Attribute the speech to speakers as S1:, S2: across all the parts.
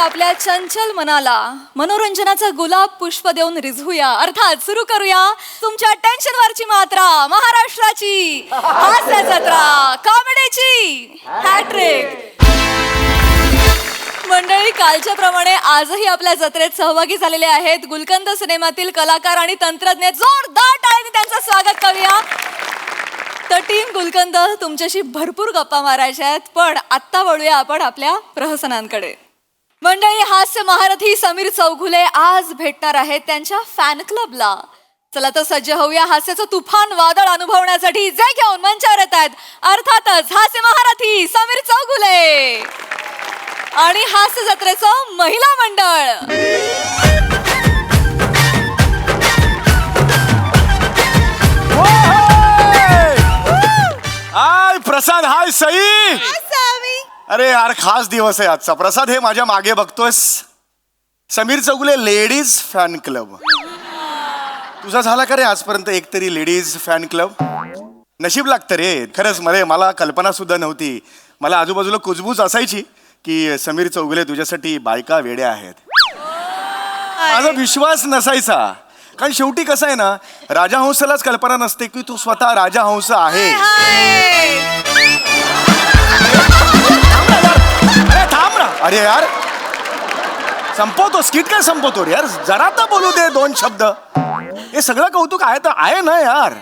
S1: आपल्या चंचल मनाला मनोरंजनाचा गुलाब पुष्प देऊन रिझवूया. अर्थात सुरू करूया तुमच्या टेन्शनवरची मात्रा, महाराष्ट्राची हास्य जत्रा, कॉमेडीची हॅट्रिक. मंडळी, कालच्या प्रमाणे आजही आपल्या जत्रेत सहभागी झालेले आहेत गुलकंद सिनेमातील कलाकार आणि तंत्रज्ञ. जोरदार टाळ्यांनी त्यांचं स्वागत करूया. तर टीम गुलकंद, तुमच्याशी भरपूर गप्पा मारायच्या आहेत, पण आत्ता वळूया आपण आपल्या प्रहसनांकडे. मंडळी, हास्य महारथी समीर चौघुले आज भेटणार आहेत त्यांच्या फॅन क्लबला. चला तर सज्ज होऊया हास्याचं तुफान वादळ अनुभवण्यासाठी. जे घेऊन मंचावर येत आहेत अर्थातच हास्य महारथी समीर चौघुले आणि हास्य जत्रेचं महिला मंडळ.
S2: हाय प्रसाद, हाय सई. अरे यार, खास दिवस आहे आजचा. प्रसाद, हे माझ्या मागे बघतोयस, Sameer Chougule ladies fan club. तुझा झाला का रे आजपर्यंत एकतरी लेडीज फॅन क्लब? नशीब लागतं रे खरंच. मला कल्पना सुद्धा नव्हती. मला आजूबाजूला कुजबूज असायची की समीर चौगुले तुझ्यासाठी बायका वेड्या आहेत. माझा विश्वास नसायचा, कारण शेवटी कसं आहे ना, राजहंसालाच कल्पना नसते की तू स्वतः राजहंस आहे. थांब ना. अरे यार, संपवतो स्किट काय संपवतो रे यार, जरा तर बोलू दे दोन शब्द. हे सगळं कौतुक आहे तर आहे ना यार,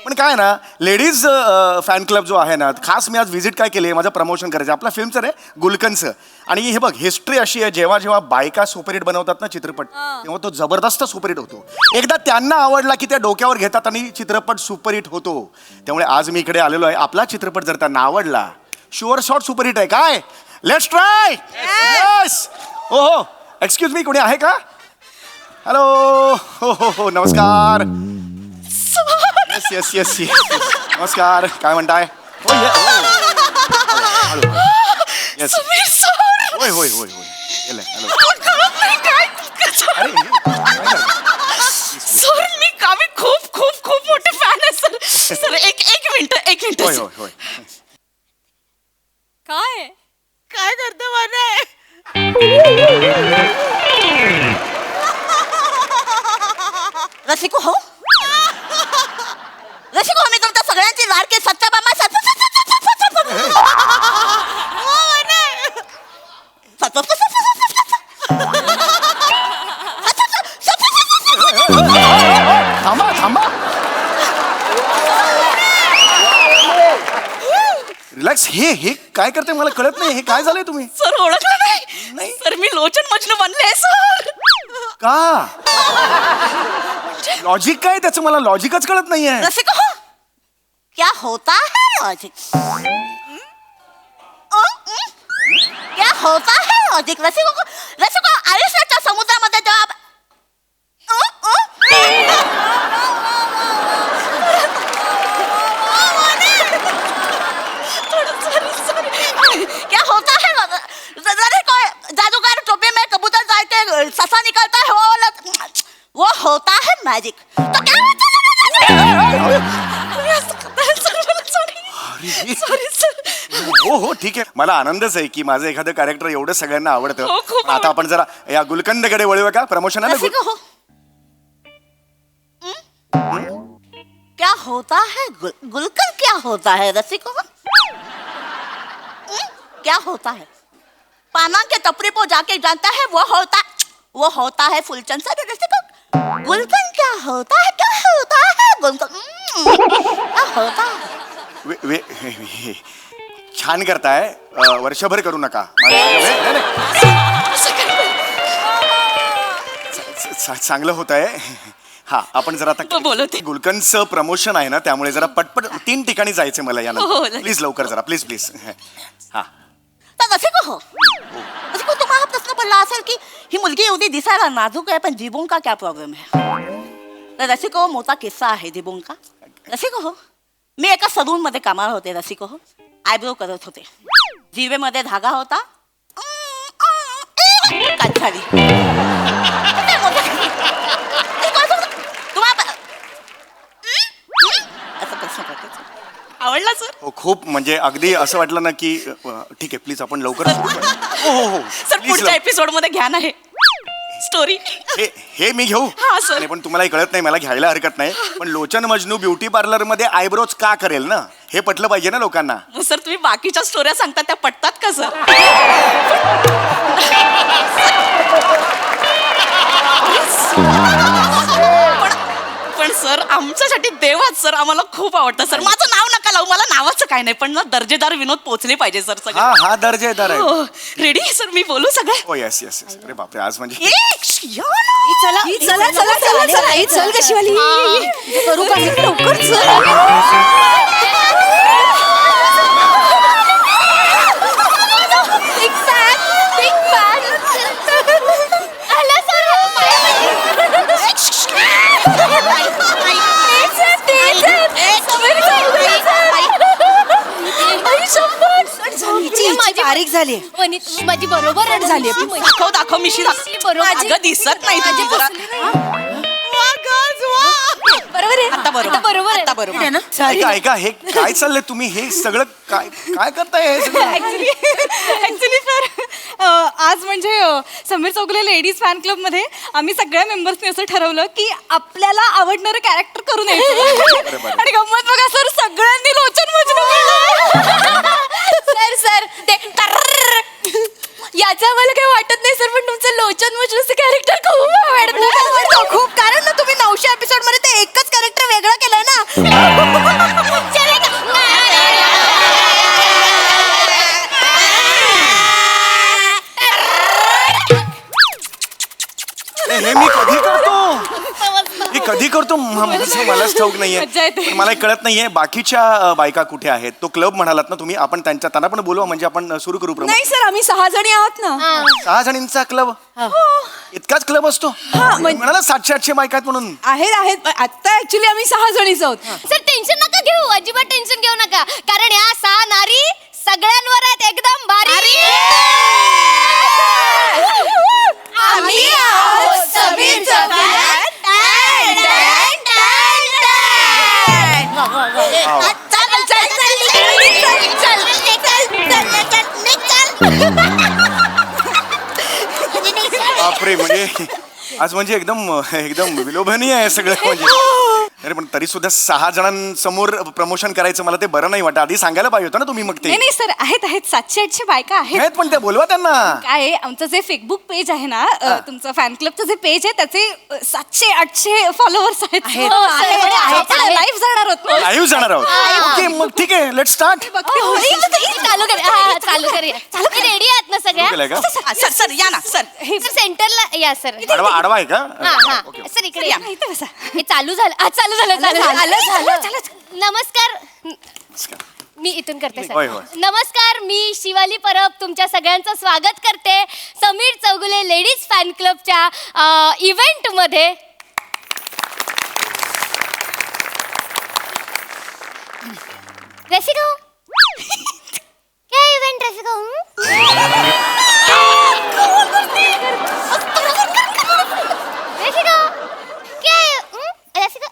S2: पण काय ना, लेडीज फॅन क्लब जो आहे ना, खास मी आज व्हिजिट काय केली, माझं प्रमोशन करायचं आपल्या फिल्मचं रे, गुलकंदचं. आणि हे बघ, हिस्ट्री अशी आहे, जेव्हा जेव्हा बायका सुपरहिट बनवतात ना चित्रपट, तेव्हा तो जबरदस्त सुपरहिट होतो. एकदा त्यांना आवडला की त्या डोक्यावर घेतात आणि चित्रपट सुपरहिट होतो. त्यामुळे आज मी इकडे आलेलो आहे. आपला चित्रपट जर त्यांना आवडला, शुअर शॉट सुपरहिट आहे. काय, लेट्स ट्राय. यस. हो हो, एक्सक्यूज मी, कोणी आहे का? हॅलो. हो हो हो, नमस्कार. येस येस येस येस, नमस्कार. काय म्हणताय? येस. होय होय होय होय.
S3: सर, मी कामी खूप खूप खूप मोठे फॅन आहे सर. सर, एक मिनिट.
S2: होय होय होय.
S3: काय करतो मला? रसिको हो, मी तुमच्या सगळ्यांची लाडकी सच्चा बाबा.
S2: थांबा थांबा, रिलॅक्स. हे काय करते मला कळत नाही. हे काय झालंय तुम्ही?
S3: सर, ओळखलं नाही? सर, मी लोचन मजनू बनले सर.
S2: का? लॉजिक काय त्याचं? मला लॉजिकच कळत नाहीये.
S3: रसिको हो, क्या होता है लॉजिक? क्या होता है लॉजिक? रसिको आयुष्याच्या समुद्रामध्ये जेव्हा क्या होता है? जादूगर टोपी में कबूतर डाल के ससा निकलता है, वो होता है मैजिक. तो क्या
S2: हो हो, ठीक आहे. मला आनंदच आहे की माझं एखादं कॅरेक्टर एवढं सगळ्यांना आवडतं.
S3: हो, खूप
S2: आता आपण जरा या गुलकंदकडे वळूया का? प्रमोशन आहे ना.
S3: हो. क्या होता है गुलकंद? क्या होता है रसिको? क्या होता है? पाना के टपरी पर जाके जानता है, वो होता है फुलचंद. सर, रसिको, गुलकंद क्या होता है? क्या होता है गुलकंद? क्या होता है?
S2: छान करताय. वर्षभर करू नका. चांगलं होत आहे. हा, आपण जरा आता गुलकंदचं प्रमोशन आहे ना, त्यामुळे जरा पटपट 3 ठिकाणी जायचं मला यानंतर. प्लीज लवकर जरा, प्लीज प्लीज. हा.
S3: तर रसिको, तुम्हाला हा प्रश्न पडला असेल की ही मुलगी एवढी दिसायला नाजूक आहे, पण जिबोंग का क्या प्रॉब्लेम है? तर रसिको, मोठा किस्सा आहे जिबोंग का. रसिको, मी एका सलून मध्ये कामाला होते. रसिको, आयब्रो करत होते. जिभेमध्ये धागा होता, काछाडी. तुम्हाला असं प्रश्न पडतो. आवडला सर?
S2: खूप म्हणजे अगदी असं वाटलं ना की ठीक आहे प्लीज आपण लवकर सुरू करू. हो हो हो
S3: सर
S2: Please,
S3: पुढच्या एपिसोड मध्ये घ्या ना हे स्टोरी.
S2: हे मी घेऊ
S3: हा, sir.
S2: आणि पण तुम्हाला कळत नाही मला घ्यायला हरकत नाही पण लोचन मजनू ब्युटी पार्लर मध्ये आयब्रोज का करेल ना हे पटलं पाहिजे ना लोकांना.
S3: सर तुम्ही बाकीच्या स्टोऱ्या सांगता त्या पटतात का सर? पण सर आमच्यासाठी देवाच सर आम्हाला खूप आवडतं सर. माझं नाव नका लावू मला नावाचं काय नाही पण ना दर्जेदार विनोद पोहोचले पाहिजे सर सगळे.
S2: हा दर्जेदार आहे.
S3: रेडी सर मी बोलू सगळं?
S2: हो यस यस यस अरे बापरे आज म्हणजे
S1: चला चला चला चला चला ही चल कशी वाली करू का लवकर चल.
S4: माझी तारीख झाली माझी बरोबर झाली
S3: दाखव दाखव मिशी दाखव. अगं दिसत नाही तुझी जरा.
S1: बरोबर आहे
S3: आता बरोबर
S4: बरोबर आहे.
S3: आता बरोबर
S4: आहे ना?
S2: ऐका ऐका हे काय चाललंय तुम्ही हे सगळं काय काय करताय हे सगळं?
S5: ऍक्च्युली सर आज म्हणजे Sameer Chougule ladies fan club मध्ये आम्ही सगळ्या मेंबर्सनी असं ठरवलं की आपल्याला आवडणारं कॅरेक्टर करून यायचं आणि गंमत बघा सर सगळ्यांनी लोचन मजनू
S4: सर सर ते याचं आम्हाला काही वाटत नाही सर पण तुमचं लोचन मजनूचं कॅरेक्टर खूप आवडतं खूप कारण ना तुम्ही 900 एपिसोड मध्ये ते एकच कॅरेक्टर वेगळं केलंय ना.
S2: हे मी कधी करतो हे कधी करतो मलाच ठाऊक नाहीये
S5: मज्जा येते.
S2: पण मला कळत नाहीये बाकीच्या बायका कुठे आहेत. तो क्लब म्हणालात ना तुम्ही आपण त्यांना पण बोलवा म्हणजे आपण सुरू करू प्रमोद.
S1: नाही सर आम्ही 6 जणी आहोत ना.
S2: 6 जणींचा क्लब इतकाच क्लब असतो म्हणाला 700-800 बायका आहेत म्हणून.
S1: आहेत आता ऍक्च्युली आम्ही 6 जणीच आहोत.
S4: सर टेन्शन नका घेऊ अजिबात टेन्शन घेऊ नका कारण या 6 नारी सगळ्यांवर आहेत एकदम भारी. आम्ही आहोत समीर चौगुले.
S2: बापरे म्हणजे आज म्हणजे एकदम एकदम विलोभनीय आहे सगळं म्हणजे. अरे पण तरी सुद्धा 6 जणांसमोर प्रमोशन करायचं मला ते बरं नाही वाटत. आधी सांगायला पाहिजे होतं ना तुम्ही मग ते.
S5: नाही सर आहेत 700-800 बायका आहेत.
S2: आहेत पण ते बोलवा त्यांना.
S5: काय आहे, आमचं जे फेसबुक पेज आहे ना तुमचं फॅन क्लबचं जे पेज आहे त्याचे 700-800 फॉलोअर्स आहेत. लाईव्ह जाणार होत ना.
S2: लाईव्ह जाणार आहोत ओके मग ठीक आहे लेट स्टार्ट.
S4: चालू कर चालू करूया रेडी आहात ना सगळ्या
S2: का
S3: सर सर या ना सर.
S4: सर सेंटरला या सर
S2: आडवा आडवा आहे का
S4: हा
S2: ओके
S4: सर इकडे या
S5: इथं बसा.
S4: हे चालू झालं चालू झालं नमस्कार मी इथून करते
S2: होय,
S4: सर.
S2: होय.
S4: नमस्कार मी शिवाली परब तुमच्या सगळ्यांचं स्वागत करते समीर चौगुले लेडीज फॅन क्लबच्या इव्हेंट मध्ये. रसिका क्या इव्हेंट रसिका रसिका क्या रसिका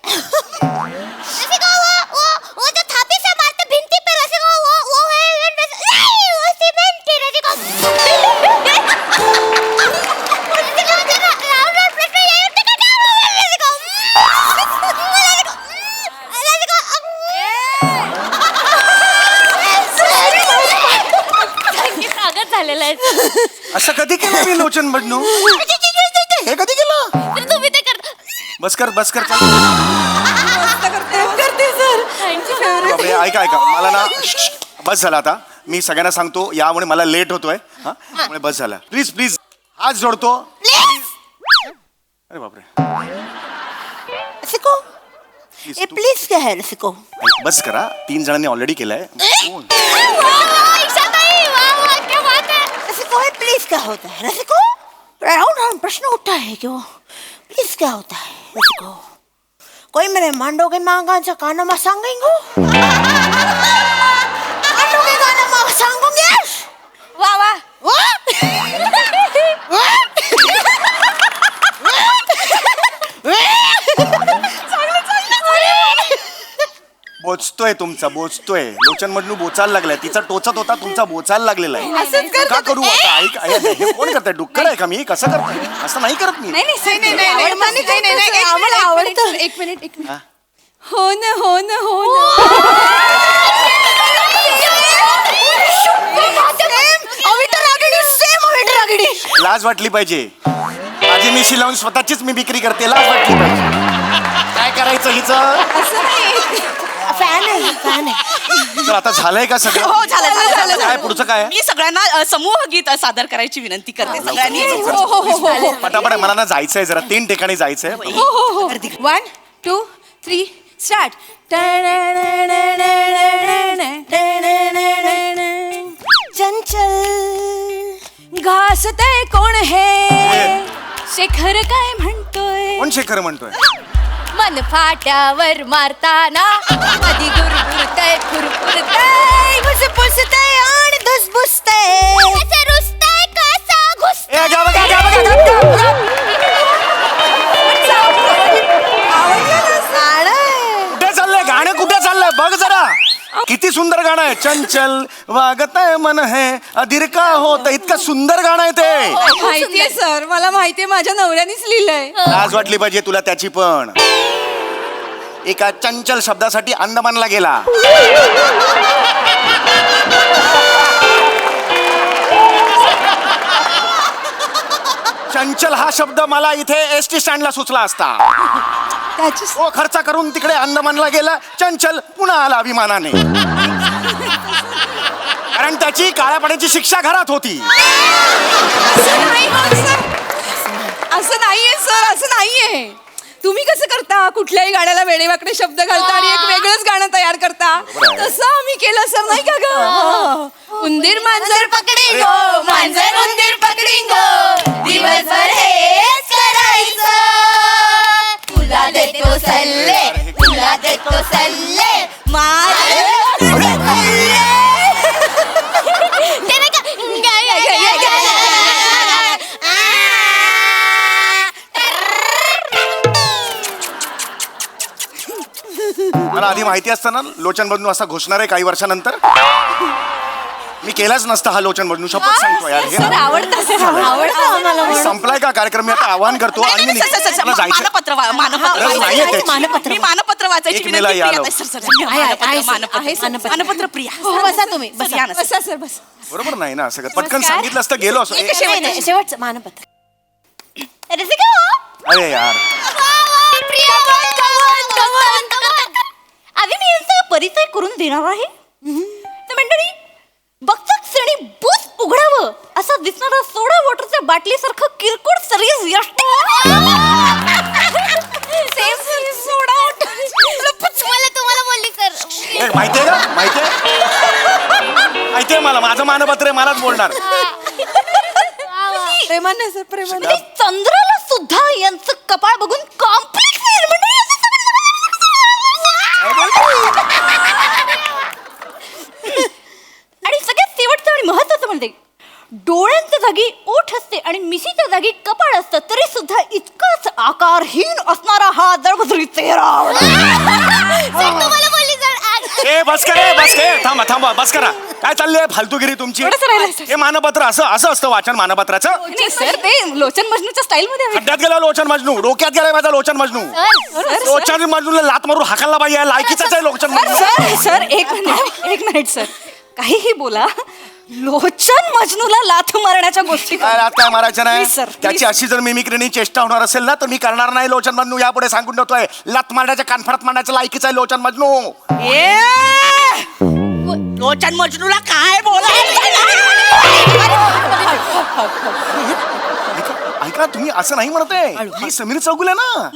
S4: रसिका वो जो थापी से मारते भिंती पे रसिका वो है इवेंट नहीं वो सीमेंट की रसिका रसिका जरा राउंड प्रश्न ये उठे का क्या रसिका स्वागत झालेलं आहे.
S2: असं कधी केलं मी लोचन मजनू हे कधी केलं.
S4: तर तुम्ही ते करता
S2: बस कर चल.
S1: करते सर.
S2: बापरे ऐका मला ना बस झाला आता. मी सगळ्यांना सांगतो यामुळे मला लेट होतोय हा त्यामुळे बस झाला. प्लीज हात जोडतो. अरे बापरे
S3: रसिको ए प्लीज क्या है रसिको?
S2: बस करा 3 जणांनी ऑलरेडी केलंय.
S3: रसिको ए प्लीज क्या होता है रसिको? राउंड प्रश्न उठता है कि वो प्लीज क्या होता है रसिको? कोई मेरे मांडो के मांगांचा कानमा सांगेंगो मांडो के कानमा सांगोगे
S4: वा वा
S2: पोचतो बोचतोय तुमचा बोचतोय. लोचन मजनू बोचायला लागलाय. तिचा टोचत होता, तुमचा बोचायला लागलेला आहे.
S5: असंच करतात.
S2: का करू आता? ऐक हे कोण करताय? डुक्कर आहे का मी? कसं करताय? असं नाही करत मी.
S5: आम्हाला आवडतं. एक मिनिट
S2: हा?
S1: हो ना हो ना हो ना.
S2: लाज वाटली पाहिजे. माझी मिशी लावून स्वतःचीच मी विक्री करते. लाज वाटली पाहिजे. काय करायचं हिचं?
S3: फॅन आहे.
S2: तर आता झालंय का सगळं?
S3: हो झालं
S2: काय पुढचं काय?
S3: मी सगळ्यांना समूह गीत सादर करायची विनंती करते सगळ्यांनी.
S2: पटापट मला ना जायचंय जरा 3 ठिकाणी जायचंय.
S1: 1 2 3 स्टार्ट. चंचल घासते कोण हे? शेखर काय म्हणतोय?
S2: कोण शेखर म्हणतोय?
S1: मन फाट्यावर मारताना कधी गुरगुरतय खुरखुरतय घुसपुसतय आणि धुसभुसतय.
S4: कसं रुसतंय, कसं घुसतंय.
S2: ए, गा बघा, गा बघा, गा बघा. कुठे चाललंय गाणं? कुठे चाललंय बघ जरा. किती सुंदर गाणं आहे. चंचल वागतय मन हे अधीर का होत. इतकं सुंदर गाणं आहे ते.
S1: माहितीये सर, मला माहितीये, माझ्या नवऱ्यानेच लिहिलंय.
S2: लाज वाटली पाहिजे तुला त्याची पण. एका चंचल शब्दासाठी अंदमानला गेला. चंचल हा शब्द मला इथे एसटी स्टँडला सुचला असता. तो खर्च करून तिकडे अंदमानला गेला. चंचल पुन्हा आला अभिमानाने. कारण त्याची काळ्या पाण्याची शिक्षा घरात होती.
S1: असं नाहीये सर, असं नाहीये. तुम्ही कसं करता? कुठल्याही गाण्याला वेडेवाकडे शब्द घालता आणि एक वेगळंच गाणं तयार करता. तसं आम्ही केलं सर, नाही का ग? उंदीर मांजर पकडी गो, मांजर उंदीर पकडी गो, दिवसभर हेच करायचं. तुला देतो सल्ले, तुला देतो सल्ले,
S4: ते नाही का?
S2: मला आधी माहिती असतं ना लोचन बदनू असा घोषणार आहे काही वर्षानंतर, मी केलाच नसता हा लोचन बदनू. शपथ सांगतो यार. हे ना.
S1: आवडतं आम्हाला.
S2: संपलाय का कार्यक्रम? मी आता आवाहन करतो आणि मी मला जायचं. गरज नाहीये त्याची.
S3: मी मानपत्र वाचायची
S2: एक मेला
S3: विनंती
S2: यायला.
S3: प्रिया. सर, सर, मी मानपत्र प्रिया.
S1: बसा तुम्ही,
S3: सर, या ना,
S1: बसा सर, बस.
S2: बरोबर नाही ना असं पटकन सांगितलं असतं गेलो असतो.
S1: शेवटचं मानपत्र.
S4: रसिका हो.
S2: अरे यार
S4: प्रिया,
S3: आधी मी यांचा परिचय करून देणार आहे. तर मंडळी, बघता क्षणी बुच उघडावं असं दिसणारा सोडा वॉटरच्या बाटलीसारखं किरकोळ सर्विस यष्ट.
S4: सोडा मला तुम्हाला बोलली सर.
S2: माहितीये का? माहितीये मला. माझं मानपत्र आहे, मलाच बोलणार.
S1: प्रेमाने सर, प्रेमाने.
S3: म्हणजे चंद्राला सुद्धा यांचं कपाळ बघून कॉम्प्लेक्स मंडळी असं आणि सगळ्यात शेवटचं आणि महत्वाचं म्हणजे डोळ्यांच्या जागी ओठ असते आणि मिशीच्या जागी कपाळ असतं तरी सुद्धा इतकाच आकारहीन असणारा हा दळभद्री चेहरा.
S4: तुम्हाला बोलली सर.
S2: ए बस करे, बस करे. थांबा थांबा, बस करा. काय चाललंय फालतूगिरी तुमची? हे मानपत्र असं असं असतं वाचन मानपत्राचं?
S5: नाही सर, ते लोचन मजनूच्या स्टाईल मध्ये आहे.
S2: खड्ड्यात गेला लोचन मजनू, डोक्यात गेलाय माझा लोचन मजनू. लोचन मजनूला लात मारून हाकायला पाहिजे. लायकीचाच आहे लोचन मजनू.
S5: सर सर, एक मिनिट सर, काहीही बोला, लोचन मजनूला लाथ मारण्याच्या गोष्टी
S2: काय रात काय मारायचं नाही.
S5: Please, sir,
S2: त्याची
S5: please.
S2: अशी जर मिमिक्रीनी चेष्टा होणार असेल ना तर मी करणार नाही लोचन मजनू. यापुढे सांगून ठेवतोय. लात मारण्याच्या कानफडात मारण्याचं लायकीचा आहे लोचन मजनू.
S3: लोचन मजनूला काय बोलायचं?
S2: ऐका तुम्ही असं नाही म्हणतोय. मी समीर चौगुले ना.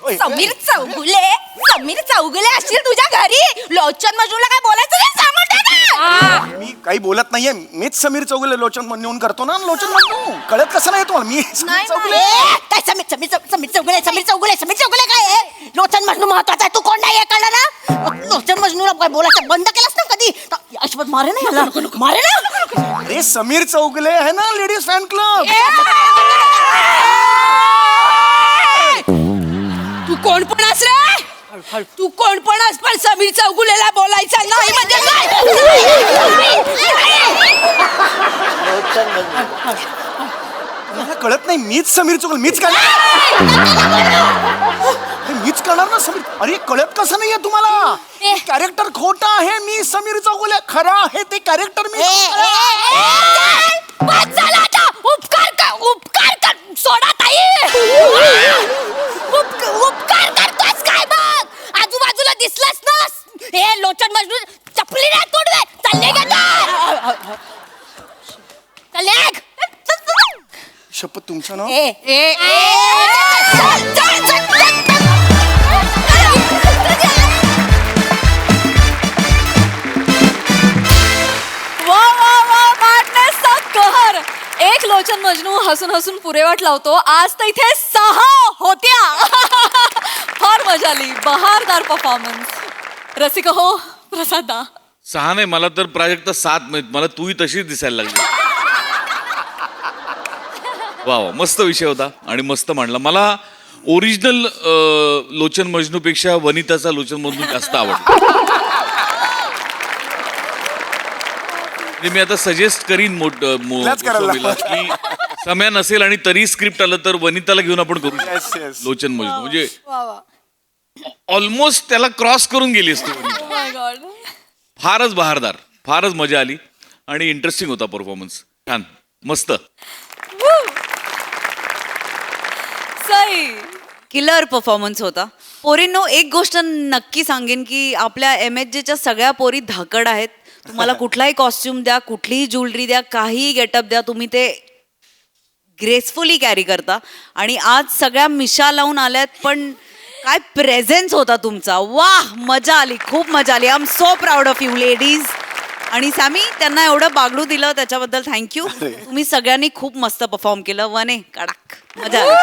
S2: ओय,
S3: समीर चौगुले असतील तुझ्या घरी. लोचन मजनूला काय बोलायचं नाही, सांगून दे ना.
S2: मी काही बोलत नाहीये. मीच समीर चौगुले लोचन म्हणून करतो ना लोचन मजनू. कळत कसं नाही तुम्हाला? मी समीर चौगुले.
S3: काय समीर चौगुले काय आहे? लोचन मजनू महत्वाचा आहे. तू कोण नाही कळलं ना? लोचन मजनूला काय बोलायचं बंद केलंस ना कधी? अशोक मारे ना याला, मारे ना.
S2: अरे समीर चौगुले आहे ना लेडीज फॅन क्लब.
S3: तू कोण पण रे? तू कोण पण आहेस, पण समीर चौगुलेला बोलायचं नाही म्हणजे
S2: मला कळत नाही, मीच समीर चौगुले, मीच करणार मीच करणार ना समीर. अरे कळत कसं नाहीये तुम्हाला? कॅरेक्टर खोटं आहे, मी समीर चौगुले. खरं आहे ते कॅरेक्टर मी.
S1: उपकार कर, सोडा ताई. उपकार करतोस काय मग? आजूबाजूला दिसलास ना हे लोचन मजनू चपली नाही तोडवे. चालले का? चालले
S2: शपथ तुमच्या ना.
S1: वा वा वा, madnessचा कहर. एक लोचन मजनू हसून हसून पुरेवाट लावतो. आज तर इथे 6 होत्या. फार मजा आली, बहारदार परफॉर्मन्स. रसिक हो, प्रसादा.
S6: 6 नाही, मला तर प्राजक्ता 7 माहित. मला तूही तशीच दिसायला लागली. वा वा, मस्त विषय होता आणि मस्त मांडला. मला ओरिजिनल लोचन मजनूपेक्षा वनिताचा लोचन मजनू जास्त आवडला. म्हणजे मी आता सजेस्ट करीन
S2: कुठलाच करायला
S6: शोभेला की समय नसेल आणि तरी स्क्रिप्ट आलं तर वनिताला घेऊन आपण करू
S2: Yes,
S6: शकतो
S2: yes.
S6: लोचन मजनू. म्हणजे ऑलमोस्ट त्याला क्रॉस करून गेली असती वनिता.
S1: Oh my God.
S6: फारच बहारदार, फारच मजा आली आणि इंटरेस्टिंग होता परफॉर्मन्स. छान, मस्त.
S1: सई.
S7: किलर परफॉर्मन्स होता. पोरींनो, एक गोष्ट नक्की सांगेन की आपल्या MHJच्या सगळ्या पोरी धाकड आहेत. तुम्हाला कुठलाही कॉस्ट्युम द्या, कुठलीही ज्वेलरी द्या, काहीही गेटअप द्या, तुम्ही ते ग्रेसफुली कॅरी करता. आणि आज सगळ्या मिशा लावून आल्यात, पण काय प्रेझेन्स होता तुमचा. वाह, मजा आली, खूप मजा आली. I am so proud of you ladies. आणि सॅमी, त्यांना एवढं बागडू दिलं त्याच्याबद्दल थँक्यू. तुम्ही सगळ्यांनी खूप मस्त परफॉर्म केलं. वने कडक, मजा आली.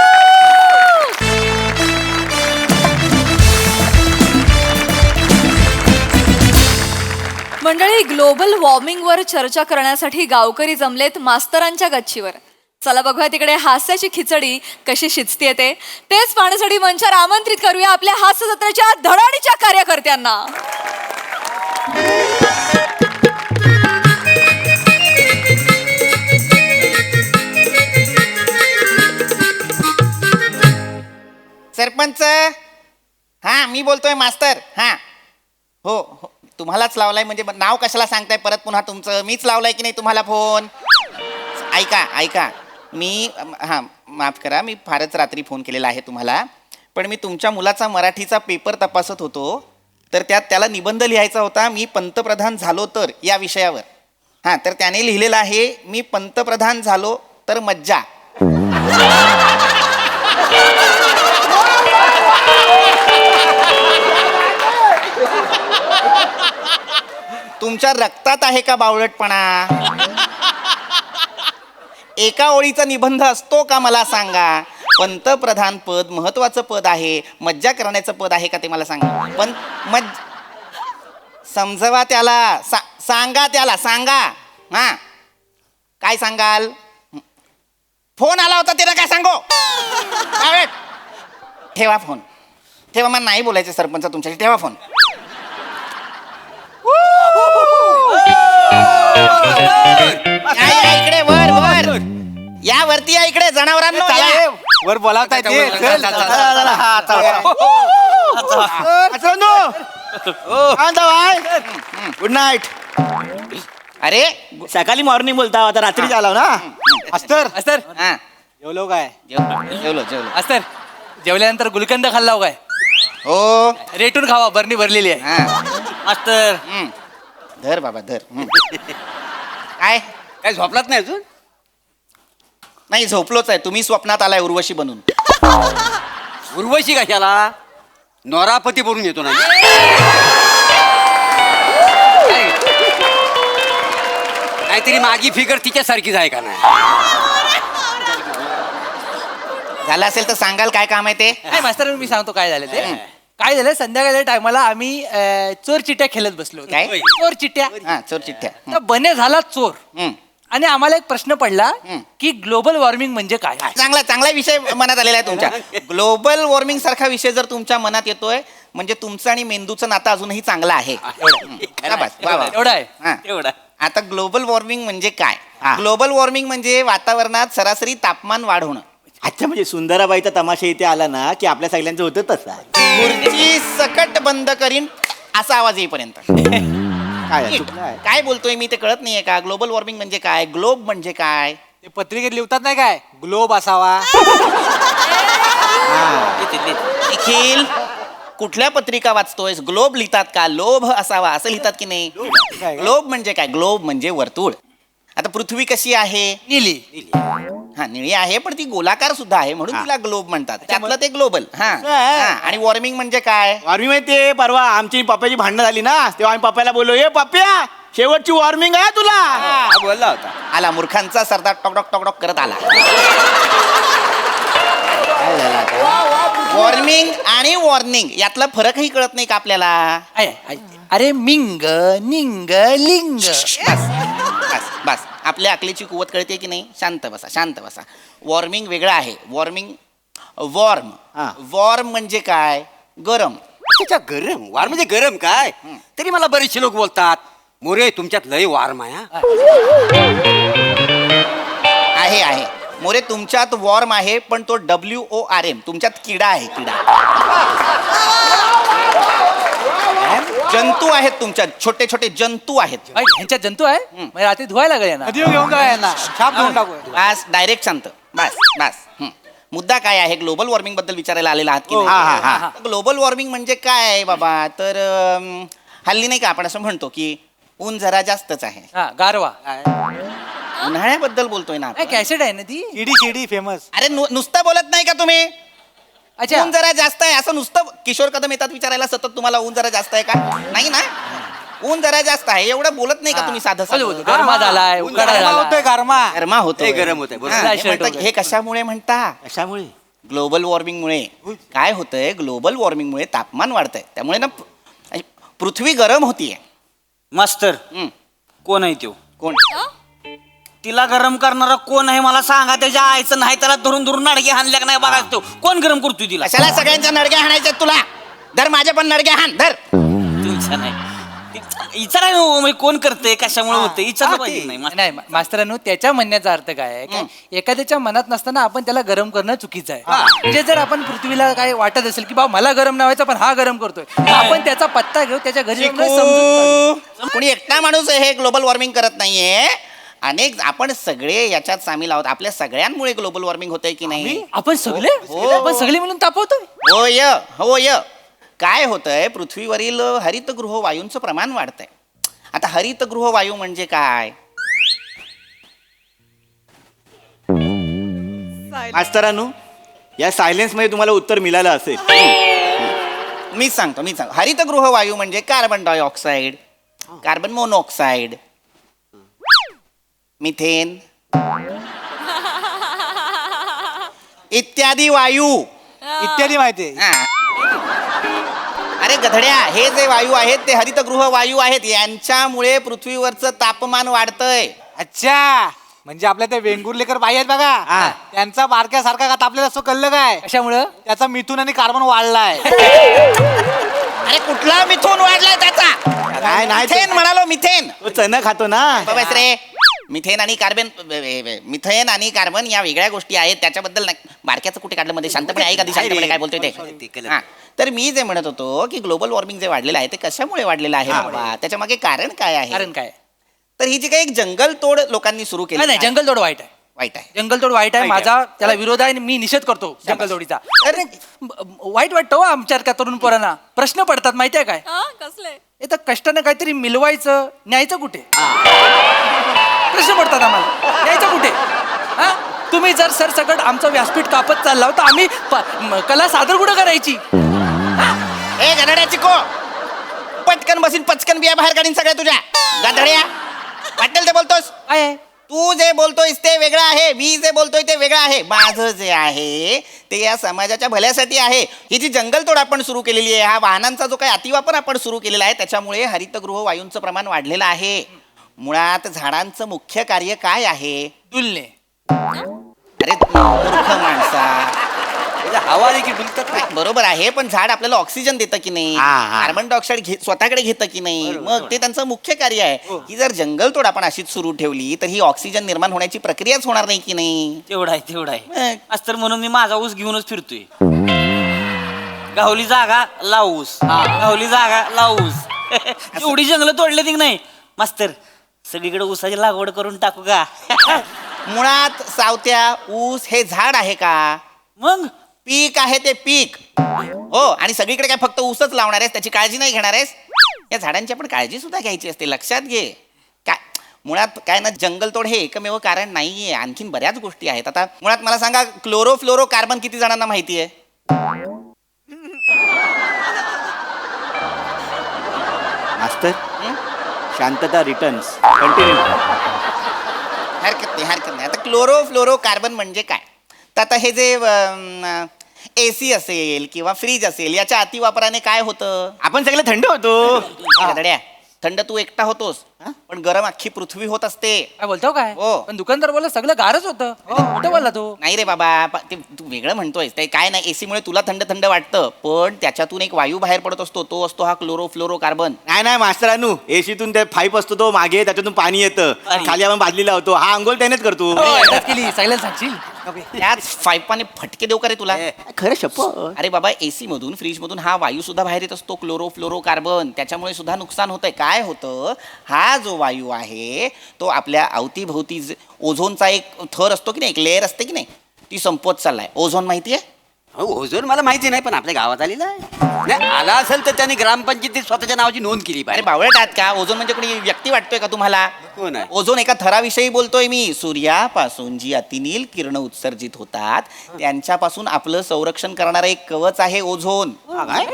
S1: मंडळी, ग्लोबल वॉर्मिंगवर चर्चा करण्यासाठी गावकरी जमलेत मास्तरांच्या गच्चीवर. चला बघूया तिकडे हास्याची खिचडी कशी शिजतीये ते. तेच पाहण्यासाठी मंचावर आमंत्रित करूया आपल्या हास्य जत्रेच्या धडाडीच्या कार्यकर्त्यांना.
S8: सरपंच. हा, मी बोलतोय मास्तर. हा, हो हो, तुम्हालाच लावलाय म्हणजे नाव कशाला सांगताय परत पुन्हा तुमचं? मीच लावलाय की नाही तुम्हाला फोन? ऐका ऐका, मी हां माफ करा, मी फारच रात्री फोन केलेला आहे तुम्हाला. पण मी तुमच्या मुलाचा मराठीचा पेपर तपासत होतो, तर त्यात त्याला निबंध लिहायचा होता, मी पंतप्रधान झालो तर, या विषयावर. हां, तर त्याने लिहिलेलं आहे, मी पंतप्रधान झालो तर मज्जा. तुमच्या रक्तात आहे का बावळटपणा? एका ओळीचा निबंध असतो का मला सांगा? पंतप्रधान पद महत्वाचं पद आहे, मज्जा करण्याचं पद आहे का ते मला सांगा. पण समजवा त्याला, सांगा त्याला, सांगा. हा, काय सांगाल? फोन आला होता त्याला काय सांगू? ठेवा फोन, ठेवा. मला नाही बोलायचं सरपंच तुमच्याशी, ठेवा फोन. इकडे वर वर या, वरती या, इकडे जनावरांनो या.
S2: वर बोलावताय ते. Good night.
S8: अरे
S9: सकाळी मॉर्निंग बोलता, आता रात्री झाला ना.
S2: अस्तर
S9: अस्तर
S8: हा,
S9: जेवलो काय?
S8: जेवलो जेवलो.
S9: अस्तर जेवल्यानंतर गुलकंद खाल्ला काय?
S8: हो,
S9: रेटून खावा, बरणी भरलेली आहे.
S8: हा,
S9: अस्तर
S8: धर बाबा धर. काय
S9: काय झोपलात नाही अजून?
S8: नाही, झोपलोच आहे. तुम्ही स्वप्नात आलाय उर्वशी बनून.
S9: उर्वशी कशाला? नोरापती बनून येतो ना. काहीतरी मागी फिगर तिच्यासारखीच आहे का नाही?
S8: झालं असेल तर सांगाल काय काम आहे ते?
S10: नाही मास्तर, मी सांगतो काय झालं ते. काय झालं, संध्याकाळच्या टायमाला आम्ही चोर चिट्ट्या खेळत बसलो होतो.
S8: काय?
S10: चोर चिट्ट्या.
S8: हा, चोर चिठ्ठ्या.
S10: तर बने झाला चोर.
S8: हम्म.
S10: आणि आम्हाला एक प्रश्न पडला की ग्लोबल वॉर्मिंग म्हणजे काय
S8: चांगला विषय मनात आलेला आहे तुमच्या. ग्लोबल वॉर्मिंग सारखा विषय जर तुमच्या मनात येतोय म्हणजे तुमचं आणि मेंदूचं नातं अजूनही चांगलं आहे. शाबास, वा, वा.
S10: एवढा आहे
S8: हा.
S9: एवढा.
S8: आता ग्लोबल वॉर्मिंग म्हणजे काय? ग्लोबल वॉर्मिंग म्हणजे वातावरणात सरासरी तापमान वाढ होणं.
S11: अच्छा, म्हणजे सुंदराबाईचा तमाशा इथे आला ना की आपल्या सगळ्यांचं होतं तसं.
S8: खुर्ची सकट बंद करीन असा आवाज येईपर्यंत. काय बोलतोय मी ते कळत नाहीये का? ग्लोबल वॉर्मिंग म्हणजे काय? ग्लोब म्हणजे काय?
S10: ते पत्रिकेत लिहतात नाही काय ग्लोब असावा.
S8: निखिल, कुठल्या पत्रिका वाचतोयस? ग्लोब लिहितात का? लोभ असावा असं लिहितात की नाही? ग्लोब म्हणजे काय? ग्लोब म्हणजे वर्तुळ. आता पृथ्वी कशी आहे?
S10: निली.
S8: हा, निळी आहे पण ती गोलाकार सुद्धा आहे म्हणून तिला ग्लोब म्हणतात. त्यातलं ते ग्लोबल. हा. आणि वॉर्मिंग म्हणजे काय?
S11: वॉर्मिंग माहितीये, परवा आमची पप्प्याची भांडणं झाली ना तेव्हा आम्ही पप्प्याला बोललो, ए पप्प्या शेवटची वॉर्मिंग आहे तुला.
S9: बोलला होता.
S8: आला मूर्खांचा सरदार टॉकडॉक टॉकडॉक करत आला. वॉर्मिंग आणि वॉर्निंग यातला फरकही कळत नाही का आपल्याला?
S10: अरे मिंग निंग लिंग.
S8: बस आपल्या अकलीची कुवत कळते की नाही? शांत बसा. वॉर्मिंग वेगळं आहे. वॉर्म म्हणजे काय? गरम.
S9: त्याच्या गरम वार म्हणजे गरम काय? तरी मला बरेचसे लोक बोलतात मोरे तुमच्यात लय वार्म आहे.
S8: आहे मोरे तुमच्यात वॉर्म आहे पण तो WORM तुमच्यात किडा आहे. किडा. जंतू आहेत तुमच्यात, छोटे छोटे जंतू आहेत.
S10: ह्यांच्यात जंतू आहे म्हणजे रात्री धुवायला लागले ना. घेऊन जाऊया यांना छाप घेऊन टाकू.
S8: बस डायरेक्ट शांत. बस. मुद्दा काय आहे? ग्लोबल वॉर्मिंग बद्दल विचारायला आलेला आहात की नाही? ग्लोबल वॉर्मिंग म्हणजे काय आहे बाबा? तर हल्ली नाही का आपण असं म्हणतो की ऊन जरा जास्तच आहे.
S10: गारवा
S8: उन्हाळ्याबद्दल बोलतोय ना आपण.
S10: कॅसेट आहे ना ती
S11: शिडी फेमस.
S8: अरे नुसतं बोलत नाही का तुम्ही?
S10: अच्छा
S8: ऊन जरा जास्त आहे असं नुसतं किशोर कदम येतात विचारायला सतत तुम्हाला ऊन जरा जास्त आहे का? नाही ना. ऊन जरा जास्त आहे एवढं बोलत नाही का तुम्ही? साधं
S10: गरमा झालाय उकाडा होतोय गरमा
S8: गरमा होतोय.
S9: गरम होतंय.
S8: हे कशामुळे म्हणता?
S11: कशामुळे?
S8: ग्लोबल वॉर्मिंग मुळे. काय होतंय? ग्लोबल वॉर्मिंग मुळे तापमान वाढतंय त्यामुळे ना पृथ्वी गरम होतीये.
S11: मास्तर कोण आहे तो?
S8: कोण?
S11: तिला गरम करणारा कोण आहे मला सांगा. त्याच्या आईचं नाही त्याला धरून नडगे हाणल्या का नाही बघा. तो कोण गरम करतोय तिला?
S8: कशाला सगळ्यांच्या नडग्या हाणायच्या तुला? धर माझ्या पण नडग्या हाण धर.
S11: विचारा कोण करते कशामुळे होते विचारलं पाहिजे.
S10: नाही मास्तरांनो त्याच्या म्हणण्याचा अर्थ काय आहे की एखाद्याच्या मनात नसताना आपण त्याला गरम करणं चुकीचं आहे. म्हणजे जर आपण पृथ्वीला काय वाटत असेल की बाबा मला गरम नावायचं पण हा गरम करतोय तर आपण त्याचा पत्ता घेऊ त्याच्या घरी जाऊन समजून काढू.
S8: कोणी एकटा माणूस हे ग्लोबल वॉर्मिंग करत नाहीये. अनेक आपण सगळे याच्यात सामील आहोत. आपल्या सगळ्यांमुळे ग्लोबल वॉर्मिंग होतंय की नाही?
S10: आपण सगळे मिळून तापवतोय.
S8: होय. काय होतंय? पृथ्वीवरील हरितगृह वायूंचं प्रमाण वाढतंय. आता हरितगृह वायू म्हणजे काय?
S11: मास्तरांनो या सायलेन्स मध्ये तुम्हाला उत्तर मिळालं असेल.
S8: मीच सांगतो. हरितगृह वायू म्हणजे carbon dioxide, carbon monoxide, methane इत्यादी वायू.
S10: इत्यादी माहिती
S8: हा. अरे गधड्या, हे जे वायू आहेत ते हरितगृह वायू आहेत. यांच्यामुळे पृथ्वीवरचं तापमान वाढतंय.
S10: अच्छा म्हणजे आपल्या त्या वेंगुर्लेकर बाई आहेत बघा त्यांचा बारक्यासारखा का तापलेला असं कळलं काय? कशामुळं? त्याचा मिथून आणि कार्बन वाढलाय.
S8: अरे कुठला मिथून वाढलाय त्याचा? मिथेन म्हणालो. मिथेन
S11: तो चणा खातो ना.
S8: बस रे. मिथेन आणि कार्बन या वेगळ्या गोष्टी आहेत. त्याच्याबद्दल बारक्याचं कुठे काढलं मध्ये? शांतपणे आहे का? शांतपणे काय बोलतोय ते? हा. तर मी जे म्हणत होतो की ग्लोबल वॉर्मिंग जे वाढलेलं आहे ते कशामुळे वाढलेलं आहे बाबा? त्याच्या मागे कारण काय आहे?
S10: कारण काय?
S8: तर ही जी काही एक जंगल तोड लोकांनी सुरू केली
S10: नाही जंगलतोड वाईट आहे. जंगलतोड वाईट आहे. माझा त्याला विरोध आहे आणि मी निषेध करतो जंगलतोडीचा. अरे वाईट वाटतं हो आमच्या तरुण पोरांना. प्रश्न पडतात माहितीये काय?
S1: कसले?
S10: तर कष्टानं काहीतरी मिळवायचं न्यायचं कुठे? प्रश्न पडतात आम्हाला. न्यायचं कुठे? तुम्ही जर सरसकट आमचं व्यासपीठ कापत चालला तर आम्ही कला सादर कुठं करायची?
S8: ए गधड्याची को पटकन बसीन पचकन बिया बाहेर काढीन सगळ्या तुझ्या. गधड्या वाटेल ते बोलतोस.
S10: काय
S8: तू जे बोलतोयस ते वेगळं आहे. मी जे बोलतोय ते वेगळं आहे. माझं जे आहे ते या समाजाच्या भल्यासाठी आहे. ही जी जंगलतोड आपण सुरू केलेली आहे, हा वाहनांचा जो काही अतिवापर आपण सुरू केलेला आहे त्याच्यामुळे हरितगृह वायूंचं प्रमाण वाढलेलं आहे. मुळात झाडांचं मुख्य कार्य काय आहे?
S10: डुलणे.
S8: अरे मूर्ख माणसा,
S9: म्हणजे हवा देखील डुलतात ना.
S8: बरोबर आहे, पण झाड आपल्याला ऑक्सिजन देतं की नाही,
S9: हा.
S8: कार्बन डायऑक्साईड स्वतःकडे घेतं की नाही, मग ते त्यांचं मुख्य कार्य आहे. ही जर जंगलतोड आपण अशीच सुरू ठेवली तर ही ऑक्सिजन निर्माण होण्याची प्रक्रियाच होणार नाही की नाही.
S11: तेवढा आहे तेवढा आहे
S8: मग.
S11: मास्तर, म्हणून मी माझा ऊस घेऊनच फिरतोय. गावली जागा लावूस, गावली जागा लावूस. एवढी जंगल तोडले की नाही मास्तर, सगळीकडे ऊसाची लागवड करून टाकू का?
S8: मुळात सावत्या, ऊस हे झाड आहे का?
S11: मग
S8: पीक आहे ते पीक. हो, आणि सगळीकडे काय फक्त ऊसच लावणार आहेस, त्याची काळजी नाही घेणार आहेस? या झाडांची आपण काळजी सुद्धा घ्यायची असते, लक्षात घे. काय मुळात काय ना, जंगलतोड हे एकमेव कारण नाहीये, आणखीन बऱ्याच गोष्टी आहेत. आता मुळात मला सांगा, क्लोरोफ्लोरो कार्बन किती जणांना माहिती आहे?
S9: मास्तर, शांतता रिटर्न्स कंटिन्यू.
S8: हरकत नाही. आता क्लोरोफ्लोरो कार्बन म्हणजे काय? तर आता हे जे AC असेल किंवा फ्रीज असेल, याच्या अतिवापराने काय होतं?
S9: आपण सगळे थंड होतो.
S8: गधड्या, थंड तू एकटा होतोस, पण गरम अख्खी पृथ्वी होत असते.
S10: काय बोलतो काय?
S8: हो.
S10: पण दुकानदार बोलला सगळं गारच होतं. कुठं बोलला तू?
S8: नाही रे बाबा, ते तू वेगळं म्हणतोयस. ते काय नाही, AC मुळे तुला थंड थंड वाटतं, पण त्याच्यातून एक वायू बाहेर पडत असतो, तो असतो हा क्लोरोफ्लोरो कार्बन.
S9: नाही मास्तरानू, एसीतून ते पाईप असतो तो मागे, त्याच्यातून पाणी येतं, खाली आपण बादली लावतो, हा अंघोळ त्यानेच करतो.
S10: मदत केली, सगळ्याला सांगशील.
S8: त्याच पाईपाने फटके देऊ का रे तुला?
S9: खरं शप्प.
S8: अरे बाबा, AC मधून, फ्रीज मधून हा वायू सुद्धा बाहेर येत असतो, क्लोरोफ्लोरो कार्बन. त्याच्यामुळे सुद्धा नुकसान होतंय. काय होतं, हा जो वायू आहे तो आपल्या अवतीभोवती ओझोनचा एक थर असतो की नाही, एक लेअर असते की नाही, ती संपत चाललाय. ओझोन माहितीये?
S9: ओझोन मला माहिती नाही, पण आपल्या गावात आलेला आहे. नाही, आला असेल तर त्यांनी ग्रामपंचायतीत स्वतःच्या नावाची नोंद केली
S8: अरे
S9: पाहिजे.
S8: बावळट आहात का? ओझोन म्हणजे कोणी व्यक्ती वाटतोय का तुम्हाला?
S9: कोण आहे?
S8: ओझोन एका थराविषयी बोलतोय मी. सूर्यापासून जी अतिनील किरण उत्सर्जित होतात, त्यांच्यापासून आपलं संरक्षण करणारं एक कवच आहे ओझोन.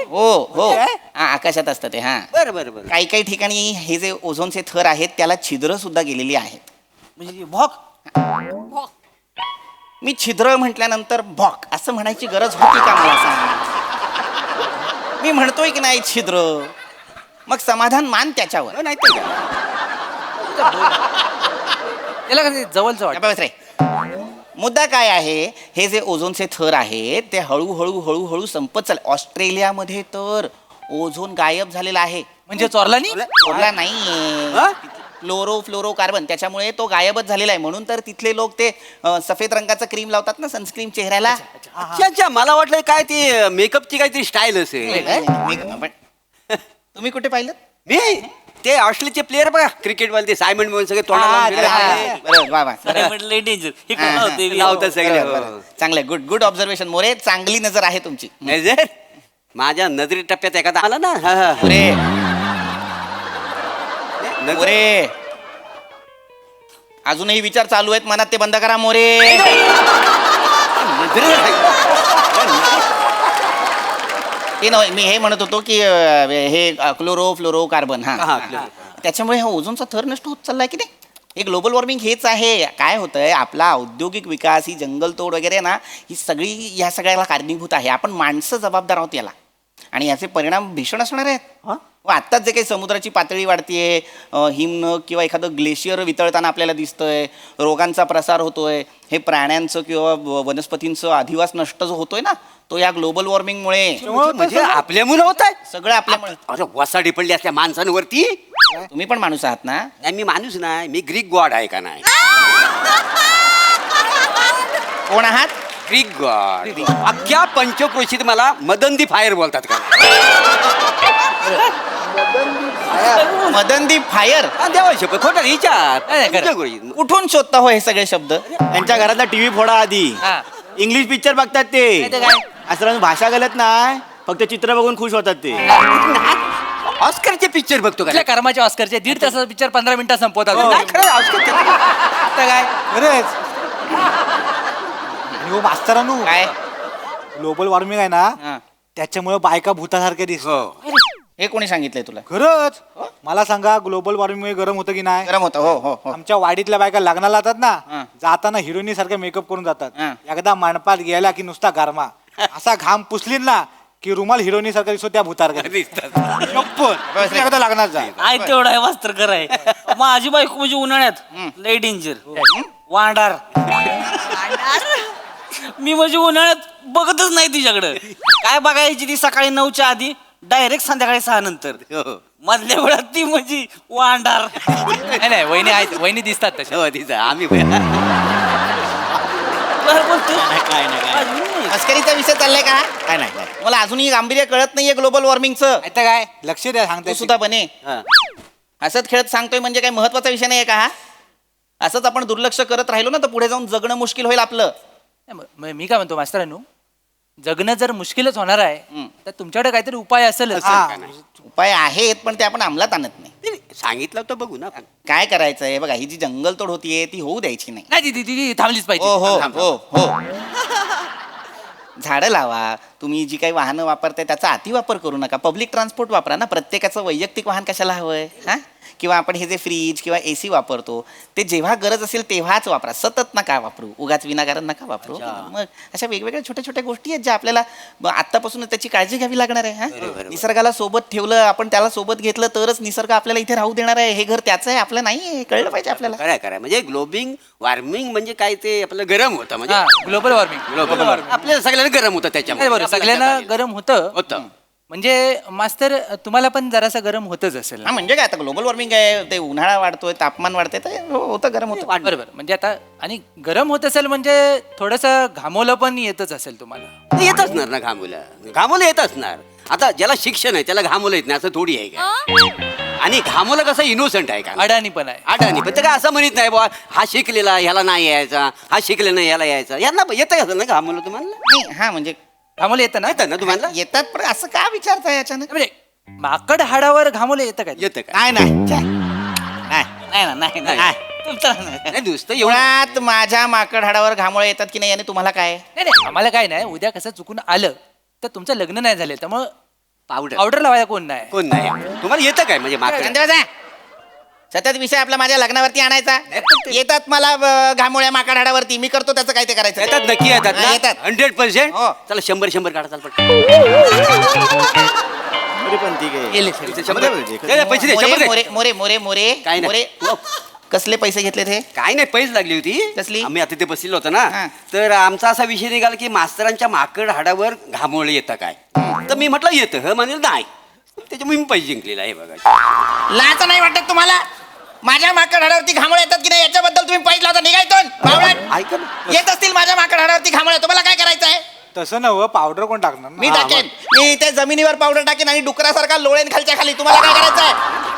S8: हो, आकाशात असतं ते. हा,
S9: बरं.
S8: काही काही ठिकाणी हे जे ओझोनचे थर आहेत त्याला छिद्र सुद्धा गेलेली आहेत.
S11: म्हणजे भॉक.
S8: मी छिद्र म्हटल्यानंतर भॉक असं म्हणायची गरज होती का मला सांग? मी म्हणतोय की नाही छिद्र, मग समाधान मान त्याच्यावर.
S9: नाही तर काय?
S10: त्याला कसं जवळचं वाटतं.
S8: बस रे. मुद्दा काय आहे, हे जे ओझोनचे थर आहेत ते हळूहळू संपत चालले. ऑस्ट्रेलियामध्ये तर ओझोन गायब झालेला आहे.
S10: म्हणजे चोरला नाही?
S8: सोडला नाहीये. क्लोरोफ्लोरो कार्बन, त्याच्यामुळे तो गायबच झालेला आहे. म्हणून तर तिथले लोक ते सफेद रंगाचं क्रीम लावतात ना, सनस्क्रीन चेहऱ्याला.
S9: अच्छा, मला वाटलं काय ती मेकअपची काहीतरी स्टाईल असेल.
S8: तुम्ही कुठे पाहिलं?
S9: मी ते ऑस्ट्रेलियाचे प्लेअर बघा, क्रिकेटवाले ते सायमंड म्हणून सगळे तोंडाला
S8: बरोबर, वा.
S11: म्हटलं डेंजर. हे कोण लावते?
S9: लावतात सगळे.
S8: बरं. चांगलं, गुड ऑब्झर्वेशन मोरे, चांगली नजर आहे तुमची.
S9: नजर माझ्या नजरी टप्प्यात एखादा आला ना.
S8: मोरे, मोरे, अजूनही विचार चालू आहेत मनात, ते बंद करा मोरे. ते नव्हे, मी हे म्हणत होतो की हे क्लोरोफ्लोरो कार्बन, हा, त्याच्यामुळे हा ओझोनचा थर नष्ट होत चाललाय की नाही. हे ग्लोबल वॉर्मिंग हेच आहे. काय होतंय, आपला औद्योगिक विकास, ही जंगलतोड वगैरे ना, ही सगळी ह्या सगळ्याला कारणीभूत आहे. आपण माणसं जबाबदार आहोत याला, आणि याचे परिणाम भीषण असणार आहेत. आत्ताच जे काही समुद्राची पातळी वाढतीये, हिमनग किंवा एखादं ग्लेशियर वितळताना आपल्याला दिसतंय, रोगांचा प्रसार होतोय, हे प्राण्यांचं किंवा वनस्पतींचं अधिवास नष्ट जो होतोय ना, तो या ग्लोबल वॉर्मिंगमुळे.
S9: म्हणजे आपल्या मुलं होत आहे
S8: सगळं आपल्यामुळे.
S9: अरे वसाडी पडली असल्या माणसांवरती.
S8: तुम्ही पण माणूस आहात ना?
S9: नाही, मी माणूस नाही, मी ग्रीक गॉड आहे का नाही?
S8: कोण आहात?
S9: Greek God. अख्ख्या पंचक्रोशीत मला मदंदी फायर बोलतात का?
S8: मदनदीप फायर.
S9: देवा शपथ, खोटा विचार.
S8: कुठून शोधता हो हे सगळे शब्द?
S9: त्यांच्या घरातला टीव्ही फोडा आधी. इंग्लिश पिक्चर बघतात ते. असं भाषा गलत नाही, फक्त चित्र बघून खुश होतात ते. ऑस्करचे पिक्चर बघतो
S10: कुठल्या कर्माचे ऑस्करचे 1.5 तासाचा पिक्चर 15 मिनिटात संपवतात.
S9: नाही, खरं ऑस्करचे.
S10: आता काय
S12: खरंच. आणि हो मास्तरानू,
S8: काय?
S12: ग्लोबल वॉर्मिंग आहे ना,
S8: हा.
S12: त्याच्यामुळे बायका भूतासारख्या दिसतात.
S8: हे कोणी सांगितलंय तुला?
S12: खरंच. मला सांगा, ग्लोबल वॉर्मिंग गरम होतं की नाही?
S8: गरम होतं. हो.
S12: आमच्या वाडीतल्या बायका लग्नाला जातात
S8: हा.
S12: ना, जाताना हिरोईनी सारखं मेकअप करून जातात.
S8: हा.
S12: एकदा मंडपात गेला की नुसता गारमा, असा घाम पुसलीन ना की रुमाल हिरोईनी सारखा दिसतो त्या भूतार. एकदा लग्नात जा.
S11: आहे तेवढा आहे मास्तर, खरं आहे. माझी बायको म्हणजे उन्हाळ्यात लय डेंजर वांडार मी म्हणजे उन्हाळ्यात बघतच नाही तिच्याकडं काय बघायची ती सकाळी 9च्या आधी डायरेक्ट संध्याकाळी 6 नंतर मधल्या वेळात ती म्हणजे वांडार
S10: नाही नाही वहिनी आहेत वहिनी दिसतात तशा
S9: हो तिचा आम्ही
S11: बरं बोलतो
S9: काय नाही
S8: मस्करीचा विषय चाललाय का
S9: काय नाही
S8: मला अजूनही गांभीर्य कळत नाहीये ग्लोबल वॉर्मिंगचं
S12: आता काय लक्ष द्या
S8: तू
S12: सांगता
S8: सुद्धा बने हसत खेळत सांगतोय म्हणजे काही महत्वाचा विषय नाहीये का हा असंच आपण दुर्लक्ष करत राहिलो ना तर पुढे जाऊन जगणं मुश्किल होईल आपलं.
S10: मी काय म्हणतो मास्तरांनो जगणं जर मुश्किलच होणार आहे तर तुमच्याकडे काहीतरी उपाय असेलच.
S8: उपाय आहेत पण ते आपण अंमलात आणत नाही.
S9: सांगितलं तर बघू ना
S8: काय करायचंय बघा ही जी जंगलतोड होतीये ती होऊ द्यायची नाही.
S10: नाही ती थांबलीच पाहिजे.
S8: हो हो हो झाडं लावा. तुम्ही जी काही वाहनं वापरताय त्याचा अतिवापर करू नका. पब्लिक ट्रान्सपोर्ट वापरा ना. प्रत्येकाचं वैयक्तिक वाहन कशाला हवंय हा किंवा आपण हे जे फ्रीज किंवा AC वापरतो ते जेव्हा गरज असेल तेव्हाच वापरा. सतत नका वापरू. उगाच विनाकारण नका वापरू. मग अशा वेगवेगळ्या छोट्या छोट्या गोष्टी आहेत ज्या आपल्याला आत्तापासूनच त्याची काळजी घ्यावी लागणार आहे. हा निसर्गाला सोबत ठेवलं आपण त्याला सोबत घेतलं तरच निसर्ग आपल्याला इथे राहू देणार आहे. हे घर त्याचं आहे आपलं नाही. कळलं पाहिजे आपल्याला.
S9: खरं म्हणजे ग्लोबिंग वॉर्मिंग म्हणजे काय ते आपलं गरम होतं म्हणजे
S10: ग्लोबल वॉर्मिंग
S9: आपल्याला सगळ्यांना गरम होतं त्याच्यामुळे
S10: बरोबर सगळ्यांना गरम होतं
S9: होतं
S10: म्हणजे मास्तर तुम्हाला पण जरासं गरम होतच असेल ना?
S8: हा म्हणजे काय आता ग्लोबल वॉर्मिंग आहे ते उन्हाळा वाढतोय तापमान वाढतंय तर होतं गरम होतं.
S10: बरोबर म्हणजे आता आणि गरम होत असेल म्हणजे थोडंसं घामोलं पण येतच असेल तुम्हाला.
S9: येत असणार ना घामोलं येत असणार. आता ज्याला शिक्षण आहे त्याला घामोलं येत नाही असं थोडी आहे का. आणि घामोलं कसं इनोसंट आहे का
S10: अडाणी पण आहे.
S9: अडाणी पण ते काय असं म्हणत नाही बुवा हा शिकलेला ह्याला नाही यायचा हा शिकलेला नाही याला यायचा यांना येतं कसं ना घामोलं तुम्हाला.
S8: नाही हा म्हणजे
S10: घामोलं येतं ना
S9: येतं ना तुम्हाला
S8: येतात पण असं का विचारताय अचानक.
S10: म्हणजे माकड हाडावर घामोलं येतं काय?
S9: येतं का
S8: नाही
S11: नाही तुमचं
S9: नाही नुसतं एवढं
S8: मुळात माझ्या माकड हाडावर घामोळे येतात की नाही याने तुम्हाला काय.
S10: नाही नाही आम्हाला काय नाही उद्या कसं चुकून आलं तर तुमचं लग्न नाही झालं त्यामुळं
S9: पावडर
S10: पावडर लावायला कोण नाही.
S9: कोण नाही तुम्हाला येतं काय म्हणजे मागचं
S8: शांत बसा. सतत विषय आपला माझ्या लग्नावरती आणायचा. येतात मला घामोळ्या माकड हाडावरती मी करतो त्याचं काय ते करायचं.
S9: येतात नक्की येतात
S8: हा,
S9: ना?
S8: येतात.
S9: 100%.
S8: हो.
S9: चला 100 काढा चाल पटकन. पण ठीक आहे पैसे दे 100 दे.
S8: मोरे मोरे मोरे मोरे
S9: काय नाही.
S8: मोरे कसले पैसे घेतले ते.
S9: काय नाही पैसे लागली होती
S8: कसली?
S9: आम्ही आता ते बसलेलो होतो ना
S8: हा.
S9: तर आमचा असा विषय निघाला की मास्तरांच्या माकड हाडावर घामोळे येतं काय तर मी म्हटलं येतं ह म्हणेल नाही त्याच्यामुळे मी पैसे जिंकलेला आहे बघा.
S8: लाज नाही वाटत तुम्हाला. माझ्या माकड हाडावरती घामोळे येतात की नाही याच्याबद्दल तुम्ही पैसे लावता निघायतून बावळट.
S9: ऐका ना
S8: येत असतील माझ्या माकड हाडावरती घामोळे तुम्हाला काय करायचं आहे.
S12: तसं नव्ह पावडर कोण टाकणार ना?
S8: मी टाकेन. मी त्या जमिनीवर पावडर टाकेन आणि डुकरासारखा लोळेन खालच्या खाली. तुम्हाला काय करायचं आहे.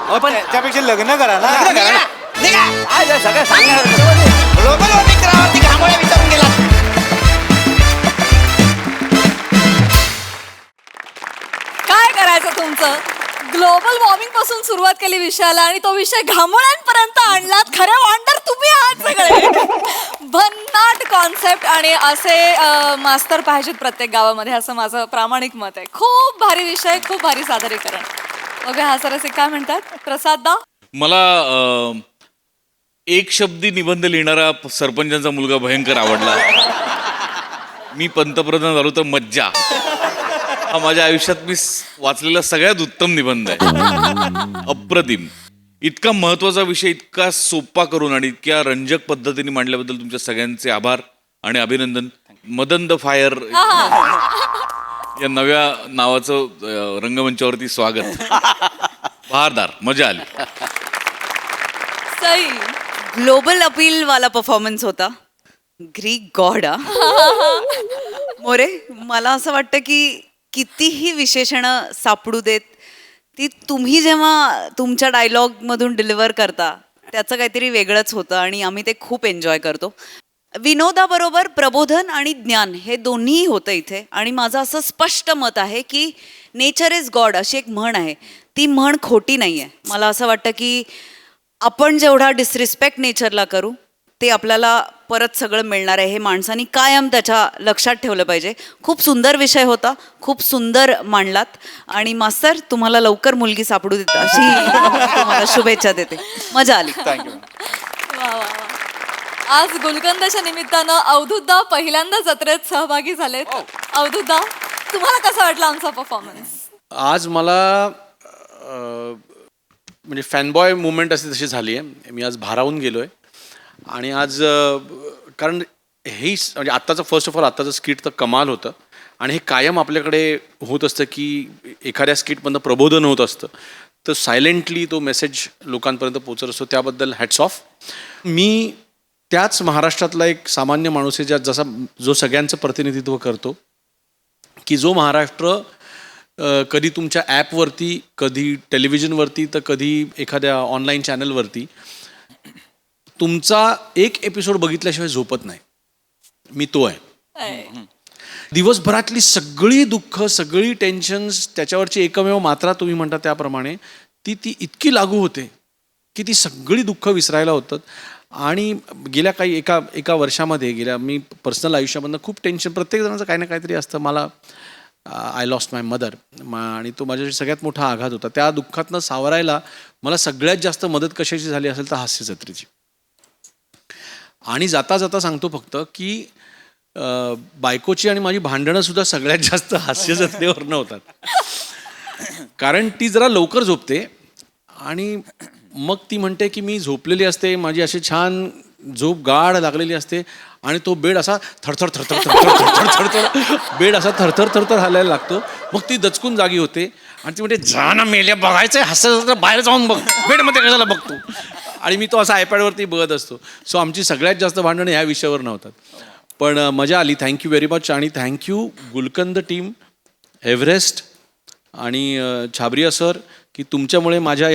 S12: अहो, पण त्याच्यापेक्षा लग्न करा ना.
S8: निघा, निघा.
S9: काय झालं? सगळं सांगणार
S8: ग्लोबल वॉर्मिंग ग्रहावरती घामोळे विचारून गेला.
S1: काय करायचं तुमचं. ग्लोबल वॉर्मिंग पासून सुरुवात केली विषयाला आणि तो विषय घामोळ्यांपर्यंत आणलात. खरे वॉन्डर तुम्ही आहात सगळे. भन्नाट कॉन्सेप्ट आणि असे मास्तर पाहिजेत प्रत्येक गावामध्ये असं माझं प्रामाणिक मत आहे. खूप भारी विषय खूप भारी सादरीकरण. बघा हा सरसे काय म्हणतात प्रसाद दा.
S6: मला एक शब्दी निबंध लिहिणारा सरपंचांचा मुलगा भयंकर आवडला. मी पंतप्रधान झालो तर मज्जा. हा माझ्या आयुष्यात मी वाचलेला सगळ्यात उत्तम निबंध आहे. अप्रतिम. इतका महत्वाचा विषय इतका सोपा करून आणि इतक्या रंजक पद्धतीने मांडल्याबद्दल तुमच्या सगळ्यांचे आभार आणि अभिनंदन. मदन द फायर या नव्या नावाचं रंगमंचावरती स्वागत. बहारदार मजा आली.
S1: सई.
S7: ग्लोबल अपील वाला परफॉर्मन्स होता. ग्रीक गॉड मोरे मला असं वाटतं की कितीही विशेषणं सापडू देत ती तुम्ही जेव्हा तुमच्या डायलॉगमधून डिलिव्हर करता त्याचं काहीतरी वेगळंच होतं आणि आम्ही ते खूप एन्जॉय करतो. विनोदाबरोबर प्रबोधन आणि ज्ञान हे दोन्हीही होतं इथे. आणि माझं असं स्पष्ट मत आहे की नेचर इज गॉड अशी एक म्हण आहे. ती म्हण खोटी नाही आहे. मला असं वाटतं की आपण जेवढा डिसरिस्पेक्ट नेचरला करू ते आपल्याला परत सगळं मिळणार आहे. हे माणसांनी कायम त्याच्या लक्षात ठेवलं पाहिजे. खूप सुंदर विषय होता. खूप सुंदर मांडलात. आणि मास्तर तुम्हाला लवकर मुलगी सापडू देता अशी तुम्हाला शुभेच्छा देते. मजा आली.
S1: वा वा वा. आज गुलकंदच्या निमित्तानं अवधूतदा पहिल्यांदा जत्रेत सहभागी झालेत. अवधूतदा तुम्हाला कसा वाटला आमचा परफॉर्मन्स.
S13: आज मला म्हणजे फॅनबॉय मुवमेंट अशी तशी झाली आहे. मी आज भारावून गेलो आहे आणि आज कारण हे म्हणजे आत्ताचं फर्स्ट ऑफ ऑल आत्ताचं स्किट तर कमाल होतं आणि हे कायम आपल्याकडे होत असतं की एखाद्या स्किटमधनं प्रबोधन होत असतं तर सायलेंटली तो मेसेज लोकांपर्यंत पोचत असतो. त्याबद्दल हॅट्स ऑफ. मी त्याच महाराष्ट्रातला एक सामान्य माणूस आहे जसा जो सगळ्यांचं प्रतिनिधित्व करतो की जो महाराष्ट्र कधी तुमच्या ॲपवरती, कधी टेलिव्हिजनवरती, तर कधी एखाद्या ऑनलाईन चॅनलवरती तुमचा एक एपिसोड बघितल्याशिवाय झोपत नाही. मी तो आहे. दिवसभरातली सगळी दुःख, सगळी टेन्शन्स, त्याच्यावरची एकमेव मात्रा तुम्ही म्हणता त्याप्रमाणे ती इतकी लागू होते की ती सगळी दुःख विसरायला होतात. आणि गेल्या काही एका वर्षामध्ये मी पर्सनल आयुष्यामधनं खूप टेन्शन, प्रत्येक जणांचं काही ना काहीतरी असतं. मला आय लॉस्ट माय मदर आणि तो माझ्यासाठी सगळ्यात मोठा आघात होता. त्या दुःखातनं सावरायला मला सगळ्यात जास्त मदत कशाची झाली असेल तर हास्य जत्रेची. आणि जाता जाता सांगतो फक्त की बायकोची आणि माझी भांडणं सुद्धा सगळ्यात जास्त हास्य जत्रेवरनं होतात. कारण ती जरा लवकर झोपते आणि मग ती म्हणते की मी झोपलेली असते, माझी अशी छान झोप गाढ लागलेली असते आणि तो बेड असा थरथर थरथर थरथर थरथर थरथर बेड असा थरथर थरथर हलायला लागतो. मग ती दचकून जागी होते आणि ती म्हणते जा ना मेल्या, बघायचंय हास्य बाहेर जाऊन बघ, बेडमध्ये कशाला बघतो. आणि मी तो असा आयपॅडवरती बघत असतो. सो आमची सगळ्यात जास्त भांडणं ह्या विषयावर नव्हतात. पण मजा आली. Thank you very much. आणि थँक्यू गुलकंद टीम, एव्हरेस्ट आणि छाबरिया सर की तुमच्यामुळे माझ्या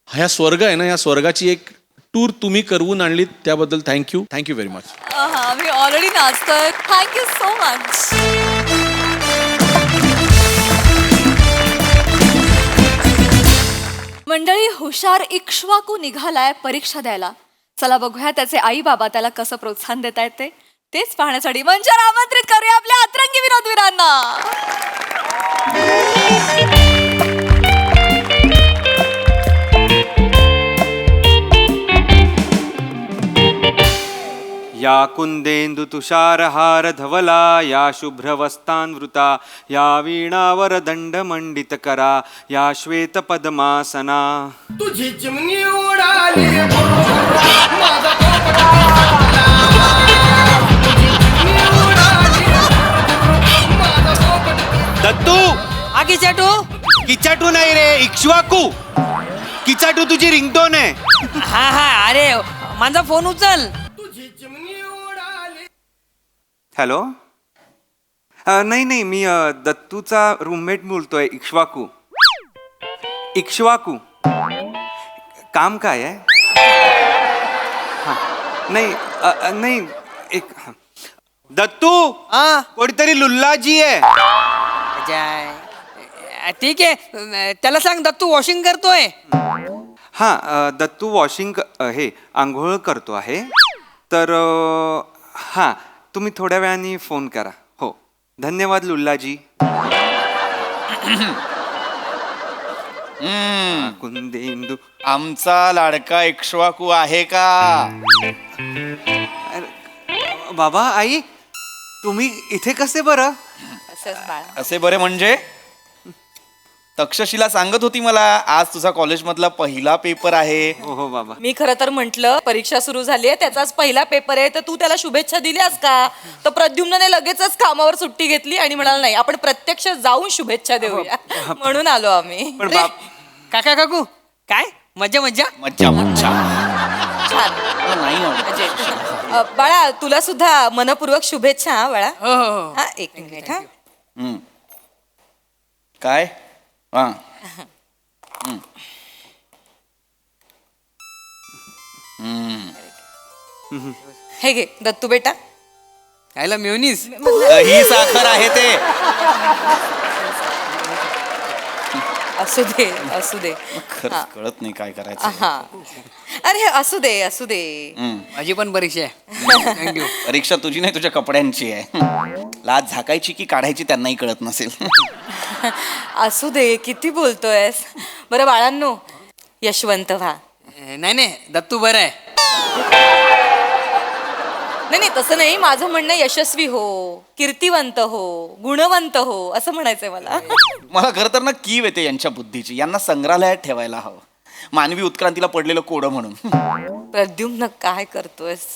S13: ह्या स्वर्ग आहे ना, या स्वर्गाची एक टूर तुम्ही करवून आणलीत, त्याबद्दल थँक्यू व्हेरी मच.
S1: आम्ही ऑलरेडी नाचतोय. Thank you so much. मंडळी, हुशार इक्ष्वाकू निघालाय परीक्षा द्यायला. चला बघूया त्याचे आई बाबा त्याला कसं प्रोत्साहन देत आहेत तेच पाहण्यासाठी मंचावर आमंत्रित करूया आपल्या अतरंगी विनोदवीरांना.
S14: या कुंदेंदु तुषारहार धवला, या शुभ्रवस्तान्वृता, या वीणावर दंडमंडितकरा, या श्वेत पद्मासना.
S15: तुझी चिमणी उडाली
S14: दत्तू,
S11: हा किचाटू.
S14: किचाटू नाही रे, इक्ष्वाकू. किचाटू तुझी रिंगटोन आहे.
S11: हा अरे माझा फोन उचल.
S14: हॅलो. नाही मी दत्तूचा रूममेट बोलतोय. इक्ष्वाकू काम काय आहे? नाही एक दत्तू कोणीतरी लुल्लाजी आहे.
S11: ठीक आहे, त्याला सांग दत्तू वॉशिंग करतोय.
S14: दत्तू वॉशिंग हे आंघोळ करतो आहे. तर तुम्ही थोड्या वेळाने फोन करा. हो, धन्यवाद लुल्लाजी. कुंदेंदू
S8: आमचा लाडका इक्ष्वाकू आहे का?
S14: बाबा, आई, तुम्ही इथे कसे बरं?
S8: असे बरे म्हणजे तक्षशिला सांगत होती मला आज तुझा कॉलेजमधला पहिला पेपर आहे.
S14: हो बाबा.
S5: मी खरं तर म्हटलं परीक्षा सुरू झाली आहे, त्याचाच पहिला पेपर आहे, तर तू त्याला शुभेच्छा दिल्यास का? तर प्रद्युम्नने लगेचच कामावर सुट्टी घेतली आणि म्हणाला नाही, आपण प्रत्यक्ष जाऊन शुभेच्छा देऊया. म्हणून आलो आम्ही.
S14: पण
S11: काका काकू काय मज्जा मज्जा
S8: मज्जा मज्जा.
S5: छान. बाळा, तुला सुद्धा मनपूर्वक शुभेच्छा. हा बाळा.
S11: हो.
S5: हा, एक मिनिट. हा
S8: काय?
S5: हे घे दत्तू बेटा.
S11: खायला मेवनीस
S8: ही साखर आहे ते.
S5: असू दे.
S8: खरंच कळत नाही काय करायचं.
S5: हा, अरे असू दे.
S11: माझी पण परीक्षा आहे. थँक्यू.
S8: परीक्षा तुझी नाही, तुझ्या कपड्यांची आहे. लाज झाकायची की काढायची त्यांनाही कळत नसेल.
S5: असू दे, किती बोलतोयस. बरं बाळांनो, यशवंत व्हा.
S11: नाही दत्तू बरं आहे.
S5: नाही तसं नाही, माझं म्हणणं यशस्वी हो, कीर्तिवंत हो, गुणवंत हो असं म्हणायचंय मला.
S8: मला खरं तर ना कीव येते यांच्या बुद्धीची. यांना संग्रहालयात ठेवायला हवं. मानवी उत्क्रांतीला पडलेलं कोडं म्हणून.
S7: प्रद्युम्न काय करतोयस?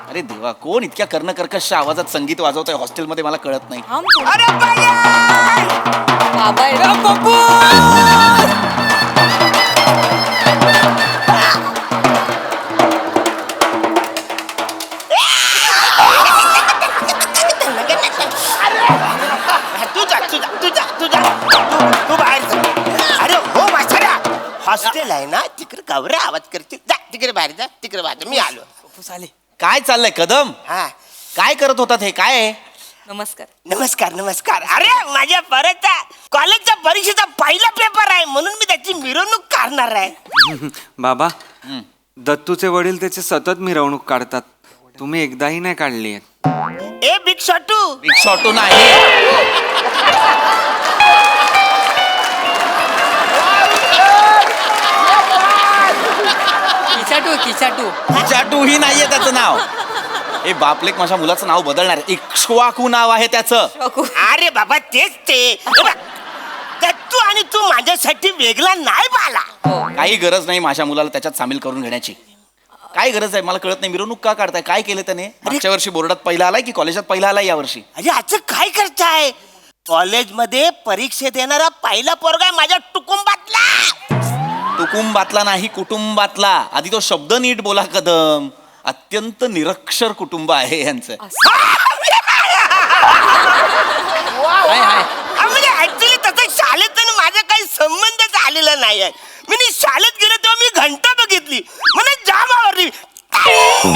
S8: अरे देवा, कोण इतक्या कर्णकर्कश आवाजात संगीत वाजवतोय हॉस्टेलमध्ये मला कळत नाही.
S7: अरे बाबा
S15: तू बाहेर जा. अरे हो म्हाताऱ्या, हॉस्टेल आहे ना तिकडे गवरे आवाज करतील. जा तिकडे बाहेर जा, तिकडे बाहेर मी आलो.
S8: काय चाललंय कदम?
S15: हा
S8: काय करत होतात हे? काय आहे?
S7: नमस्कार.
S15: नमस्कार नमस्कार. अरे माझ्या परतच्या कॉलेजच्या परीक्षेचा पहिला पेपर आहे म्हणून मी त्याची मिरवणूक काढणार आहे.
S16: बाबा दत्तूचे वडील त्याचे सतत मिरवणूक काढतात. तुम्ही एकदाही नाही काढली.
S15: A big शॉटू.
S8: बिग शॉटू नाही, किचाटू ही नाहीये त्याचं नाव. ए बापलेक, माझ्या मुलाचं नाव बदलणार आहे. इक्ष्वाकू नाव आहे त्याचं.
S15: अरे बाबा तेच ते. दत्तू आणि तू माझ्यासाठी वेगळा नाही बाला.
S8: काही गरज नाही माझ्या मुलाला त्याच्यात सामील करून घेण्याची. काय गरज आहे मला कळत नाही. मिरवणूक का काढताय? काय केलं त्याने? मागच्या वर्षी बोर्डात पहिला आलाय की कॉलेजात पहिला आलाय यावर्षी?
S15: अरे असं काय करताय? कॉलेजमध्ये परीक्षेत येणारा पहिला पोरगा आहे माझ्या कुटुंबातला.
S8: कुटुंबातला नाही, कुटुंबातला. आधी तो शब्द नीट बोला कदम. अत्यंत निरक्षर कुटुंब आहे यांचं.
S15: म्हणजे ऍक्च्युली तसं शाळेत माझा काही संबंधच आलेला नाही आहे. मी शाळेत गेलो तेव्हा मी घंटा बघितली, मला जाम आवडली,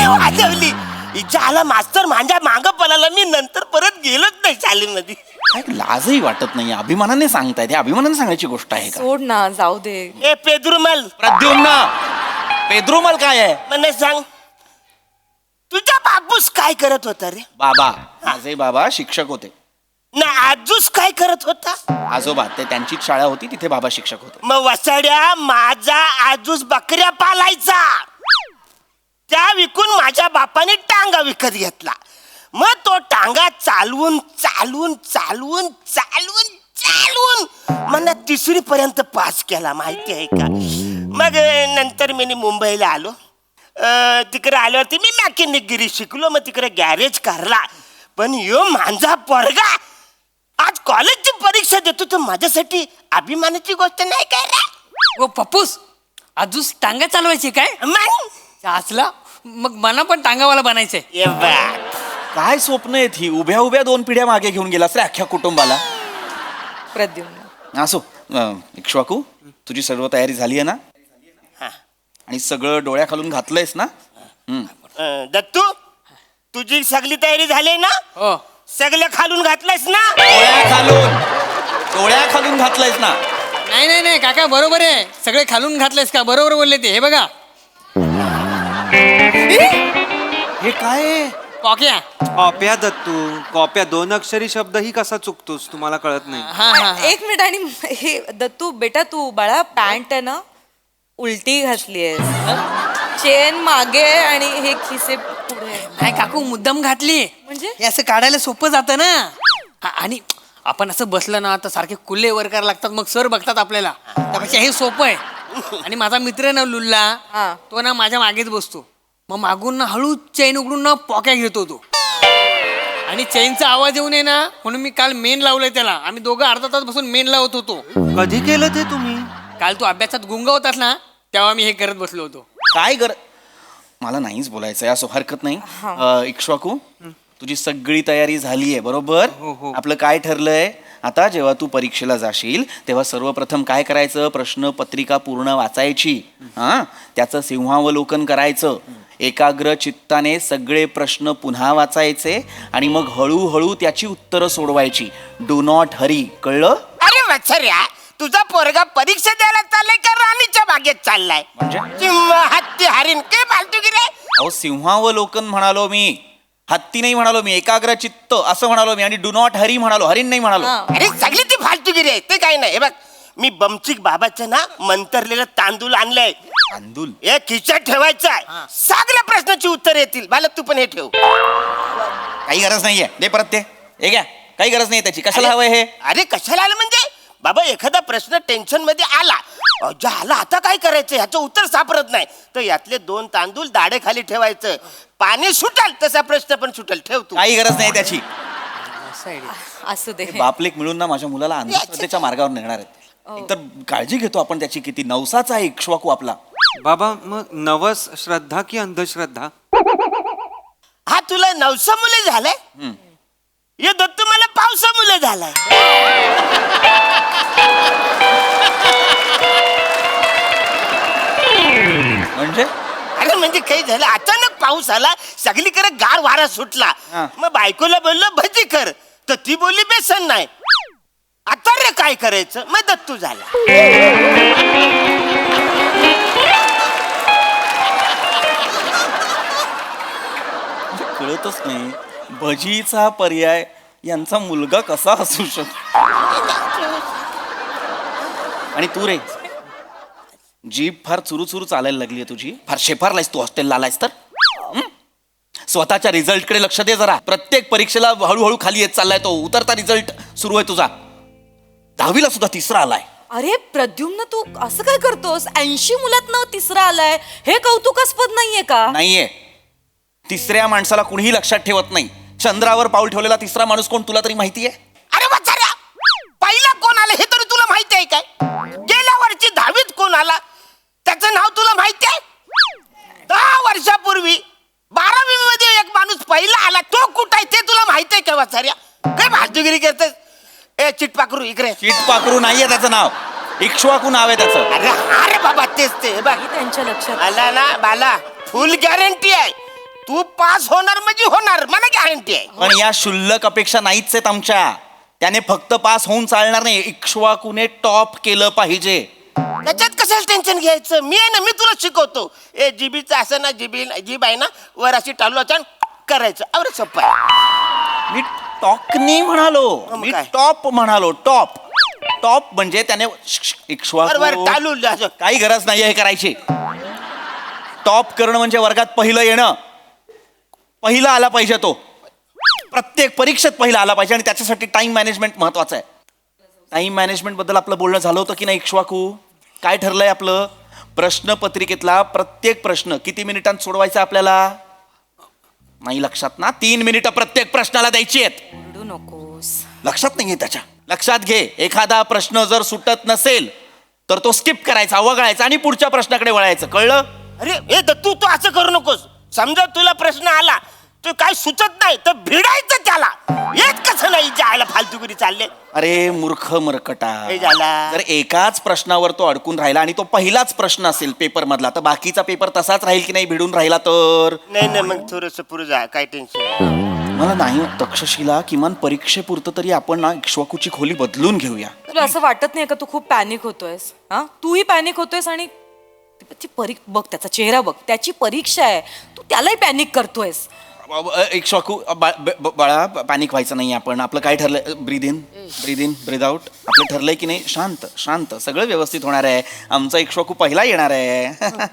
S15: वाजवली. हिच्या मास्तर माझ्या मागं पळाला. मी नंतर परत गेलोच नाही शाळेमध्ये.
S8: लाजही वाटत नाही. अभिमानाने सांगतायत. हे अभिमानाने सांगायची गोष्ट आहे का?
S7: सोड ना, जाऊ दे.
S15: ए पेद्रुमल.
S8: प्रद्युम्न. पेद्रुमल काय आहे?
S15: मला सांग, तुझा बापूस काय करत होता रे?
S8: बाबा, माझे बाबा शिक्षक होते.
S15: ना आजूस काय करत होता?
S8: आजोबा, ते त्यांचीच शाळा होती, तिथे बाबा शिक्षक होते.
S15: मग वसाड्या, माझा आजूस बकऱ्या पालायचा. त्या विकून माझ्या बापाने टांगा विकत घेतला. मग तो टांगा चालवून चालवून चालवून चालवून चालवून मला 3री पर्यंत पास केला, माहिती आहे का? मग नंतर मी मुंबईला आलो. तिकडे आल्यावरती मी मॅकॅनिकगिरी शिकलो. मग तिकडे गॅरेज काढला. पण यो माझा पोरगा आज कॉलेजची परीक्षा देतो, तर माझ्यासाठी अभिमानाची गोष्ट नाही काय रे?
S10: ओ पप्पूस, अजून टांगा चालवायची काय? असला मग मला पण टांगावाला बनायचंय.
S8: काय स्वप्न आहेत ही? उभ्या उभ्या 2 पिढ्या मागे घेऊन गेलास रे अख्ख्या कुटुंबाला.
S7: प्रद्युम्न.
S8: असो, इक्ष्वाकू, तुझी सर्व तयारी झाली आहे ना? आणि सगळं डोळ्या खालून घातलंयस ना?
S15: दत्तू, तुझी सगळी तयारी झाली ना?
S10: हो.
S15: सगळं खालून घातलंयस ना?
S8: डोळ्या खालून घातलंयस ना?
S10: नाही नाही नाही काका, बरोबर आहे. सगळे खालून घातलेस का? बरोबर बोलले ते. हे बघा,
S16: हे काय?
S10: कॉक्या.
S16: कॉप्या दत्तू, कॉप्या 2 अक्षरी शब्द ही कसा चुकतोस? तुम्हाला कळत नाही.
S7: एक मिनिट. आणि हे दत्तू बेटा, तू बाळा पॅन्ट आहे ना उलटी घातलीयस. चेन मागे आणि हे खिसे पुढे.
S10: नाही काकू, मुद्दाम घातली.
S7: म्हणजे
S10: हे असं काढायला सोपं जातं ना. आणि आपण असं बसलं ना तर सारखे कुल्ले वर करायला लागतात, मग सर बघतात आपल्याला. त्यापेक्षा हे सोपं आहे. आणि माझा मित्र ना लुल्ला, तो ना माझ्या मागेच बसतो. मग मागून ना हळू चेन उघडून ना पॉक्या घेतो तो. आणि चेनचा आवाज येऊ नये ना म्हणून मी काल मेन लावलंय त्याला. आम्ही दोघं अर्धा तास बसून मेन लावत होतो.
S16: कधी केलं ते तुम्ही?
S10: काल तू अभ्यासात गुंग होतास ना, तेव्हा मी हे करत बसलो होतो.
S8: काय मला नाहीच बोलायचंय, असो हरकत नाही. इक्ष्वाकू, तुझी सगळी तयारी झाली आहे बरोबर? आपलं काय ठरलंय आता? जेव्हा तू परीक्षेला जाशील तेव्हा सर्वप्रथम काय करायचं? प्रश्नपत्रिका पूर्ण वाचायची. त्याचं सिंहावलोकन करायचं. एकाग्र चित्ताने सगळे प्रश्न पुन्हा वाचायचे आणि मग हळूहळू त्याची उत्तरं सोडवायची. Do not Hari. कळलं?
S15: अरे वत्सर्या, तुझा पोरगा परीक्षा द्यायला चाललाय का राणीच्या बागेत चाललाय?
S8: म्हणजे
S15: हत्ती हरिण काय फालतू की रे?
S8: अहो, सिंहावलोकन म्हणालो मी, हत्ती नाही म्हणालो मी. एकाग्र चित्त असं म्हणालो मी. आणि डू नॉट हरी म्हणालो, हरिण नाही म्हणालो.
S15: अरे सगळी ती फालतूगिरी आहे, ते काही नाही. हे बघ, मी बमचिक बाबाचं ना मंतरलेलं तांदूळ आणलंय.
S8: तांदूळ
S15: हे खिशात ठेवायचं आहे. सगळ्या प्रश्नाची उत्तर येतील. मला तू पण हे ठेव.
S8: काही गरज नाहीये. दे परत ते. हे घ्या. काही गरज नाही त्याची. कशाला हवंय हे?
S15: अरे कशाला आलं म्हणजे बाबा एखादा प्रश्न टेन्शन मध्ये आला आला आता काय करायचं ह्याचं उत्तर सापडत नाही तर यातले 2 तांदूळ दाढे खाली ठेवायचं पाणी सुटेल तसा प्रश्न पण सुटेल ठेव तू
S8: काही गरज नाही त्याची.
S1: असू दे.
S8: बापलेक मिळून ना माझ्या मुलाला अंधश्रद्धेच्या मार्गावर नेणार आहेत. एकतर काळजी घेतो आपण त्याची किती. नवसाचा आहे इक्ष्वाकू आपला.
S16: बाबा मग नवस श्रद्धा की अंधश्रद्धा?
S15: हा तुला 900 मुले झालंय ये दत्तू मला 500 मुले झालाय.
S8: म्हणजे
S15: अरे म्हणजे काही झालं अचानक पाऊस आला सगळीकडे गार वारा सुटला मग बायकोला बोललो भजी कर तर ती बोलली बेसन नाही. आता रे काय करायचं मग दत्तू झाला.
S8: कळतच नाही भजीचा पर्याय यांचा मुलगा कसा असू शकतो. आणि तू रे जीभ फार चुरू चालायला लागली आहे तुझी. फार शेफारलायस तू हॉस्टेलला आलायस तर. स्वतःच्या रिझल्ट कडे लक्ष दे जरा. प्रत्येक परीक्षेला हळूहळू खाली येत चाललाय तो. उतरता रिझल्ट सुरू आहे तुझा. 10वीला सुद्धा 3रा आलाय.
S1: अरे प्रद्युम्न तू असं काय करतोस? 80 मुलात 3रा आलाय हे कौतुकास्पद नाहीये का?
S8: नाहीये. 3ऱ्या माणसाला कुणीही लक्षात ठेवत नाही. चंद्रावर पाऊल ठेवलेला 3रा माणूस कोण तुला तरी माहितीये?
S15: अरे वाचाऱ्या पहिला कोण आला हे तरी तुला माहिती आहे काय? गेल्या वर्षी 10वीत कोण आला त्याचं नाव तुला माहिती आहे? 10 वर्षापूर्वी 12वी मध्ये एक माणूस पहिला आला तो कुठं आहे ते तुला माहिती आहे का वाचाऱ्या? काय भाजगिरी करतेस? ए चिटपाखरू इकडे.
S8: चिटपाखरू नाहीये त्याचं नाव. इक्ष्वाकू नाव आहे त्याचं.
S15: अरे अरे बाबा तेच ते बघ
S1: त्यांच्या लक्षात
S15: आला ना बाला. फुल गॅरंटी आहे तू पास होणार म्हणजे होणार मला गॅरंटी आहे.
S8: पण या शुल्लक अपेक्षा नाहीच आहेत आमच्या. त्याने फक्त पास होऊन चालणार नाही. इक्ष्वाकूने टॉप केलं पाहिजे.
S15: त्याच्यात कशाला टेन्शन घ्यायचं मी आहे ना मी तुला शिकवतो. ए जीबीचं असं ना जीब आहे ना वर अशी टालू करायचं अरे सोपं आहे.
S8: मी टॉकनी म्हणालो. मी टॉप म्हणालो. टॉप टॉप म्हणजे त्याने इक्ष्वाकू
S15: टालू
S8: काही गरज नाही हे करायची. टॉप करणं म्हणजे वर्गात पहिलं येणं. पहिला आला पाहिजे तो. प्रत्येक परीक्षेत पहिला आला पाहिजे. आणि त्याच्यासाठी टाइम मॅनेजमेंट महत्वाचं आहे. टाइम मॅनेजमेंट बद्दल आपलं बोलणं झालं होतं की नाही इक्ष्वाकू? काय ठरलंय आपलं? प्रश्नपत्रिकेतला प्रत्येक प्रश्न किती मिनिटांत सोडवायचा आपल्याला? नाही लक्षात ना? 3 मिनिटं प्रत्येक प्रश्नाला द्यायची आहेत.
S1: नकोस.
S8: लक्षात नाहीये त्याच्या. लक्षात घे एखादा प्रश्न जर सुटत नसेल तर तो स्किप करायचा वगळायचा आणि पुढच्या प्रश्नाकडे वळायचं. कळलं?
S15: अरे हे तू असं करू नकोस. समजा तुला प्रश्न आला तू काय सुचत नाही तर भिडायचं त्याला. येत कसं नाही जायला फालतूगिरी चालले.
S8: अरे मूर्ख मरकटा.
S15: हे झाला.
S8: जर एकाच प्रश्नावर तो अडकून राहिला आणि तो पहिलाच प्रश्न असेल पेपर मधला तर बाकीचा पेपर तसाच राहील की नाही भिडून राहिला तर?
S15: नाही मग थोडस पुढे जा काय टेन्शन.
S8: मला नाही तक्षशिला किमान परीक्षेपुरतं तरी आपण ना इक्ष्वाकूची खोली बदलून घेऊया.
S1: तुला असं वाटत नाही का तू खूप पॅनिक होतोयस? हा तूही पॅनिक होतोयस आणि बघ त्याचा चेहरा बघ. त्याची परीक्षा आहे तू त्यालाही पॅनिक करतोयस.
S8: इक्ष्वाकू बाळा पॅनिक व्हायचं नाही. आपण आपलं काय ठरलंय? Breathe in breathe out. आपलं ठरलंय की नाही? शांत शांत सगळं व्यवस्थित होणार आहे. आमचा इक्ष्वाकू पहिला येणार आहे.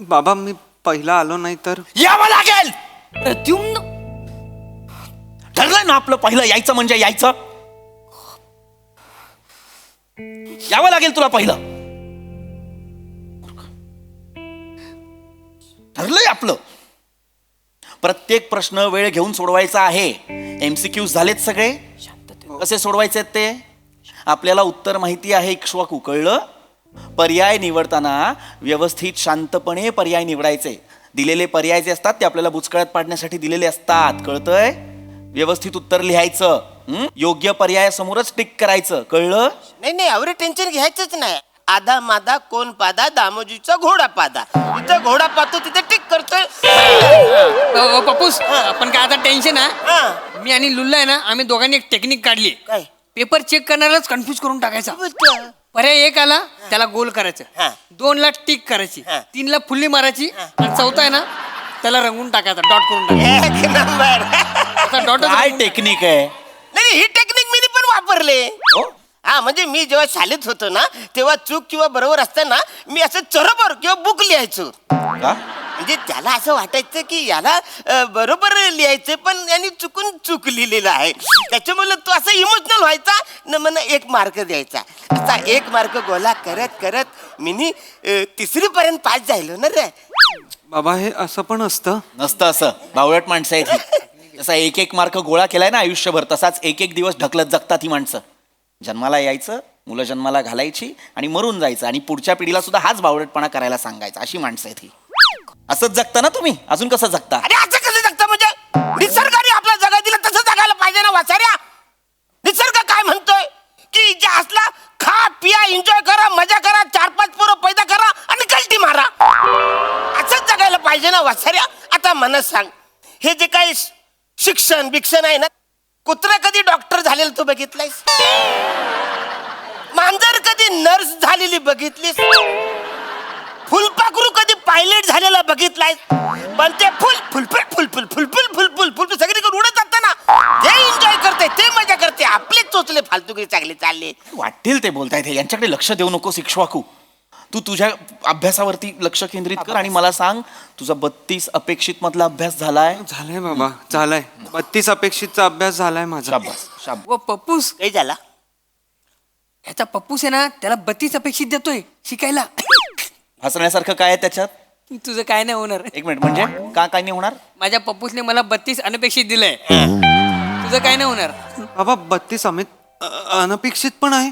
S16: बाबा मी पहिला आलो नाही तर?
S8: यावं लागेल.
S1: प्रद्युम्न
S8: ठरलंय ना आपलं पहिलं यायचं म्हणजे यायचं. यावं लागेल तुला पहिलं. ठरलंय आपलं. प्रत्येक प्रश्न वेळ घेऊन सोडवायचा आहे. MCQ झालेत सगळे. कसे सोडवायचे ते आपल्याला उत्तर माहिती आहे इक्ष्वाकू. कळलं? पर्याय निवडताना व्यवस्थित शांतपणे पर्याय निवडायचे. दिलेले पर्याय जे असतात ते आपल्याला बुचकळ्यात पाडण्यासाठी दिलेले असतात. कळतंय? व्यवस्थित उत्तर लिहायचं. योग्य पर्यायासमोरच टिक करायचं. कळलं?
S15: नाही एवढे टेन्शन घ्यायचंच नाही. आधा मादा कोण पादा दामोजीचा घोडा पादा. जिथं घोडा पाहतो तिथे टिक करतोय.
S10: पप्पूस आपण काय आता टेन्शन आहे. मी आणि लुल्ला आहे ना आम्ही दोघांनी एक टेक्निक काढली.
S15: काय?
S10: पेपर चेक करणारच कन्फ्युज करून टाकायचा. पर्याय 1 आला त्याला गोल करायचं. 2ला टिक करायची. 3ला फुल्ली मारायची. आणि 4था आहे ना त्याला रंगून टाकायचा. डॉट करून टाकायचा. डॉट
S8: काय टेक्निक आहे?
S15: नाही ही टेक्निक मी पण वापरले. हा म्हणजे मी जेव्हा शाळेत होतो ना तेव्हा चूक किंवा बरोबर असताना मी असं चरबर किंवा बुक लिहायचो. म्हणजे त्याला असं वाटायचं की याला बरोबर लिहायचं पण यांनी चुकून चूक लिहिलेलं आहे त्याच्यामुळे तो असं इमोशनल व्हायचा न मला 1 मार्क द्यायचा. असा 1 मार्क गोळा करत करत मी 3री पर्यंत पास झालो ना रे.
S16: बाबा हे असं पण असतं?
S17: नसतं असं, बावळट माणसं आहेत ही. जसा 1 मार्क गोळा केलाय ना आयुष्यभर, तसाच 1 दिवस ढकलत जगतात ही माणसं. जन्माला यायचं, मुलं जन्माला घालायची आणि मरून जायचं आणि पुढच्या पिढीला सुद्धा हाच बावळटपणा करायला सांगायचा. अशी माणसं आहेत ही. असंच जगता ना तुम्ही, अजून कसं जगता?
S15: अरे असं कसं जगतं म्हणजे निसर्गाने आपला जगा दिला तसं जगायला पाहिजे ना वाचाऱ्या. निसर्ग काय म्हणतोय की जे असला खा पिया एन्जॉय करा मजा करा 4-5 पोरं पैदा करा आणि कल्टी मारा. असंच जगायला पाहिजे ना वाचाऱ्या. आता मला सांग हे जे काही शिक्षण बिक्षण आहे ना, कुत्रा कधी डॉक्टर झालेलं तू बघितलंयस? मांजर कधी नर्स झालेली बघितलीस? फुलपाखरू कधी पायलट झालेला बघितलाय? पण ते फुल फुलफुल फुलफुल फुलफुल फुलफुल फुलफुल सगळीकडे उडत जातं ना, ते एन्जॉय करते, ते मजा करते. आपले चोचले फालतुगिरी चांगले चालले.
S17: वाटेल ते बोलतायत हे, यांच्याकडे लक्ष देऊ नको शिक्षवाकू. तू तुझ्या अभ्यासावरती लक्ष केंद्रित कर आणि मला सांग, तुझा 32 अपेक्षित मधला अभ्यास झालाय?
S16: झालाय बाबा, झालाय. 32 अपेक्षितचा अभ्यास झालाय माझा.
S10: व पप्पूस
S15: काही झाला?
S10: ह्याचा पप्पूस आहे ना, त्याला 32 अपेक्षित देतोय शिकायला.
S17: हसण्यासारखं काय आहे त्याच्यात?
S10: तुझं काय नाही होणार.
S17: 1 मिनिट, म्हणजे काय नाही होणार?
S10: माझ्या पप्पूसने मला 32 अनपेक्षित दिलंय. तुझं काय नाही होणार.
S16: बाबा 32 अनपेक्षित पण आहे.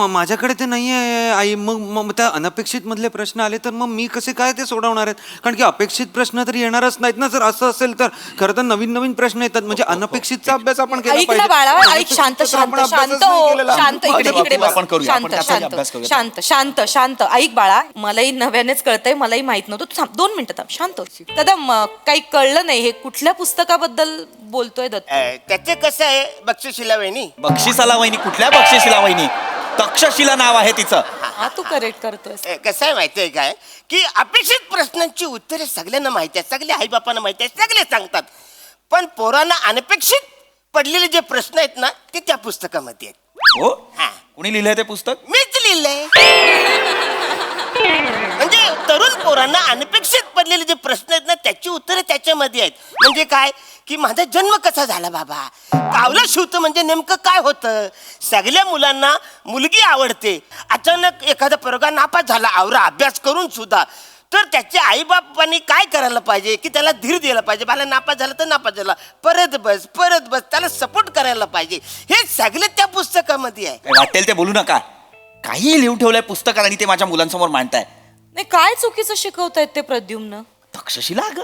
S16: माझ्याकडे ते नाही आहे आई. मग त्या अनपेक्षित मधले प्रश्न आले तर मग मी कसे काय ते सोडवणार आहेत? कारण की अपेक्षित प्रश्न तर येणारच नाहीत ना. जर असं असेल तर खरं तर नवीन नवीन प्रश्न येतात. म्हणजे अनपेक्षितचा अभ्यास आपण केला
S1: ऐक ना बाळा, ऐक. शांत शांत शांत हो. शांत इकडे इकडे बस. शांत शांत शांत शांत शांत ऐक बाळा, मलाही नव्यानेच कळतंय, मलाही माहित नव्हतं. तू थांब 2 मिनिटं थांब, शांत. कदम काही कळलं नाही, हे कुठल्या पुस्तकाबद्दल बोलतोय दत्त?
S15: त्याचे कसं आहे बक्षिशीला वहिनी.
S17: बक्षिसाला वहिनी? कुठल्या बक्षिशीला वहिनी? तक्षशिला नाव आहे तिचं.
S1: हा तू करेक्ट करतोय.
S15: कसं आहे माहितीये काय की अपेक्षित प्रश्नांची उत्तरे सगळ्यांना माहिती आहेत, सगळे आईबापांना माहिती आहेत, सगळे सांगतात. पण पोरांना अनपेक्षित पडलेले जे प्रश्न आहेत ना ते त्या पुस्तकामध्ये आहेत.
S17: हो? कोणी लिहिलंय ते पुस्तक?
S15: मीच लिहिलंय. म्हणजे तरुण पोरांना अनपेक्षित पडलेले जे प्रश्न आहेत ना त्याची उत्तरे त्याच्यामध्ये आहेत. म्हणजे काय की माझा जन्म कसा झाला बाबा, कावलं शिवतं म्हणजे नेमकं काय होतं. सगळ्या मुलांना मुलगी आवडते, अचानक एखादा पोरगा नापास झाला आवरा अभ्यास करून सुद्धा, तर त्याच्या आईबापांनी काय करायला पाहिजे की त्याला धीर द्यायला पाहिजे. मला नापास झाला तर नापास झाला, परत बस, त्याला सपोर्ट करायला पाहिजे. हे सगळे त्या पुस्तकामध्ये आहे.
S17: वाटेल ते बोलू नका. काही लिहून ठेवलंय पुस्तकात आणि ते माझ्या मुलांसमोर मांडताय.
S1: नाही, काय चुकीचं शिकवतायत ते प्रद्युम्न?
S17: तक्षशिला अगं,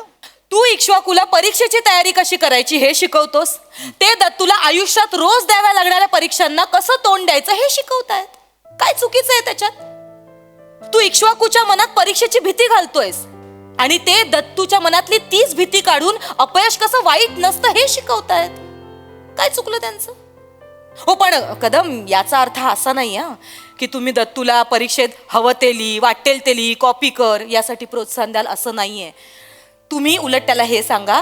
S1: तू इक्ष्वाकुला परीक्षेची तयारी कशी करायची हे शिकवतोस. ते दत्तूला आयुष्यात रोज द्याव्या लागणाऱ्या परीक्षांना कसं तोंड द्यायचं हे शिकवतायत. काय चुकीचं आहे त्याच्यात? तू इक्ष्वाकुच्या मनात परीक्षेची भीती घालतोयस आणि ते दत्तूच्या मनातली तीच भीती काढून अपयश कसं वाईट नसतं हे शिकवतायत. काय चुकलं त्यांचं? हो पण कदम, याचा अर्थ असा नाही की तुम्ही दत्तूला परीक्षेत हवं ते लिही, वाटेल ते लिही, कॉपी कर यासाठी प्रोत्साहन द्याल असं नाहीये. तुम्ही उलट त्याला हे सांगा,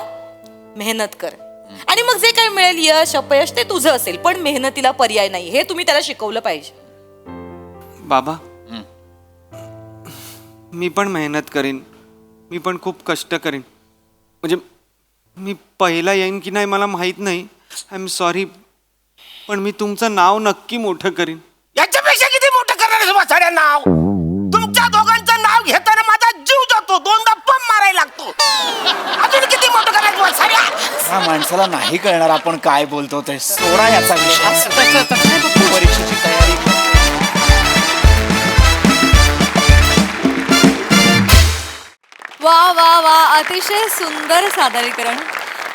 S1: मेहनत कर आणि मग जे काही मिळेल यश अपयश ते तुझं असेल, पण मेहनतीला पर्याय नाही हे तुम्ही त्याला शिकवलं पाहिजे.
S16: बाबा मी पण मेहनत करीन, मी पण खूप कष्ट करीन. म्हणजे मी पहिला येईन की नाही मला माहीत नाही, आय एम सॉरी, पण मी तुमचं नाव नक्की मोठं करीन.
S15: याच्यापेक्षा किती मोठं करणार वाचाड्या नाव? तुमच्या दोघांचं नाव घेताना माझा जीव जातो, 2दा पंप मारायला लागतो. अजून किती मोठं करायचं वाचाड्या?
S17: या माणसाला नाही कळणार आपण काय बोलतो ते. सोडा याचा विषय. परीक्षेची तयारी.
S1: वा वा वा, अतिशय सुंदर सादरीकरण.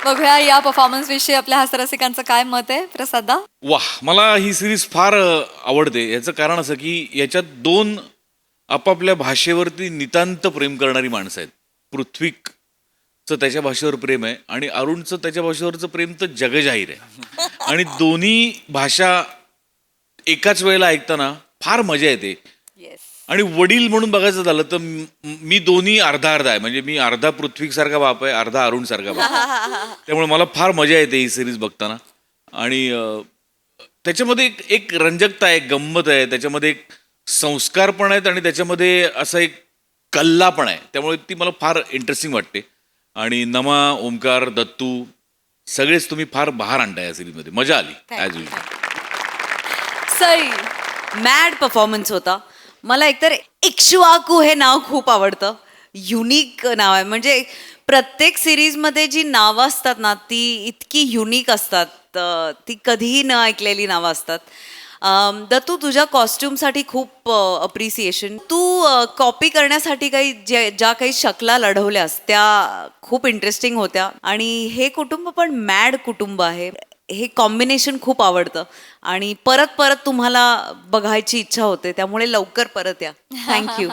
S1: बघूया या परफॉर्मन्स विषयी आपल्या हास्यरसिकांचं काय मत आहे. प्रसादा?
S6: वाह, मला ही सिरीज फार आवडते. याचं कारण असं की याच्यात 2 आपापल्या भाषेवरती नितांत प्रेम करणारी माणसं आहेत. पृथ्वीचं त्याच्या भाषेवर प्रेम आहे आणि अरुणचं त्याच्या भाषेवरचं प्रेम तर जगजाहीर आहे. आणि दोन्ही भाषा एकाच वेळेला ऐकताना फार मजा येते. आणि वडील म्हणून बघायचं झालं तर मी दोन्ही अर्धा अर्धा आहे. म्हणजे मी अर्धा पृथ्वीसारखा बाप आहे, अर्धा अरुण सारखा बाप आहे. त्यामुळे मला फार मजा येते ही सिरीज बघताना. आणि त्याच्यामध्ये एक रंजकता आहे, गंमत आहे, त्याच्यामध्ये एक संस्कार पण आहेत आणि त्याच्यामध्ये असं एक कल्ला पण आहे, त्यामुळे ती मला फार इंटरेस्टिंग वाटते. आणि नमा, ओमकार, दत्तू सगळेच तुम्ही फार बहार आणताय या सिरीजमध्ये. मजा आली as usual.
S1: Sai,
S7: mad performance होता. मला एकतर इक्ष्वाकू हे नाव खूप आवडतं. युनिक नाव आहे. म्हणजे प्रत्येक सिरीजमध्ये जी नावं असतात ना ती इतकी युनिक असतात. ती कधीही न ऐकलेली नावं असतात. दत्तू, तुझ्या कॉस्ट्युमसाठी खूप अप्रिसिएशन. तू कॉपी करण्यासाठी काही ज्या काही शकला लढवल्यास त्या खूप इंटरेस्टिंग होत्या. आणि हे कुटुंब पण मॅड कुटुंब आहे. हे कॉम्बिनेशन खूप आवडतं आणि परत परत तुम्हाला बघायची इच्छा होते. त्यामुळे लवकर परत या. थँक्यू.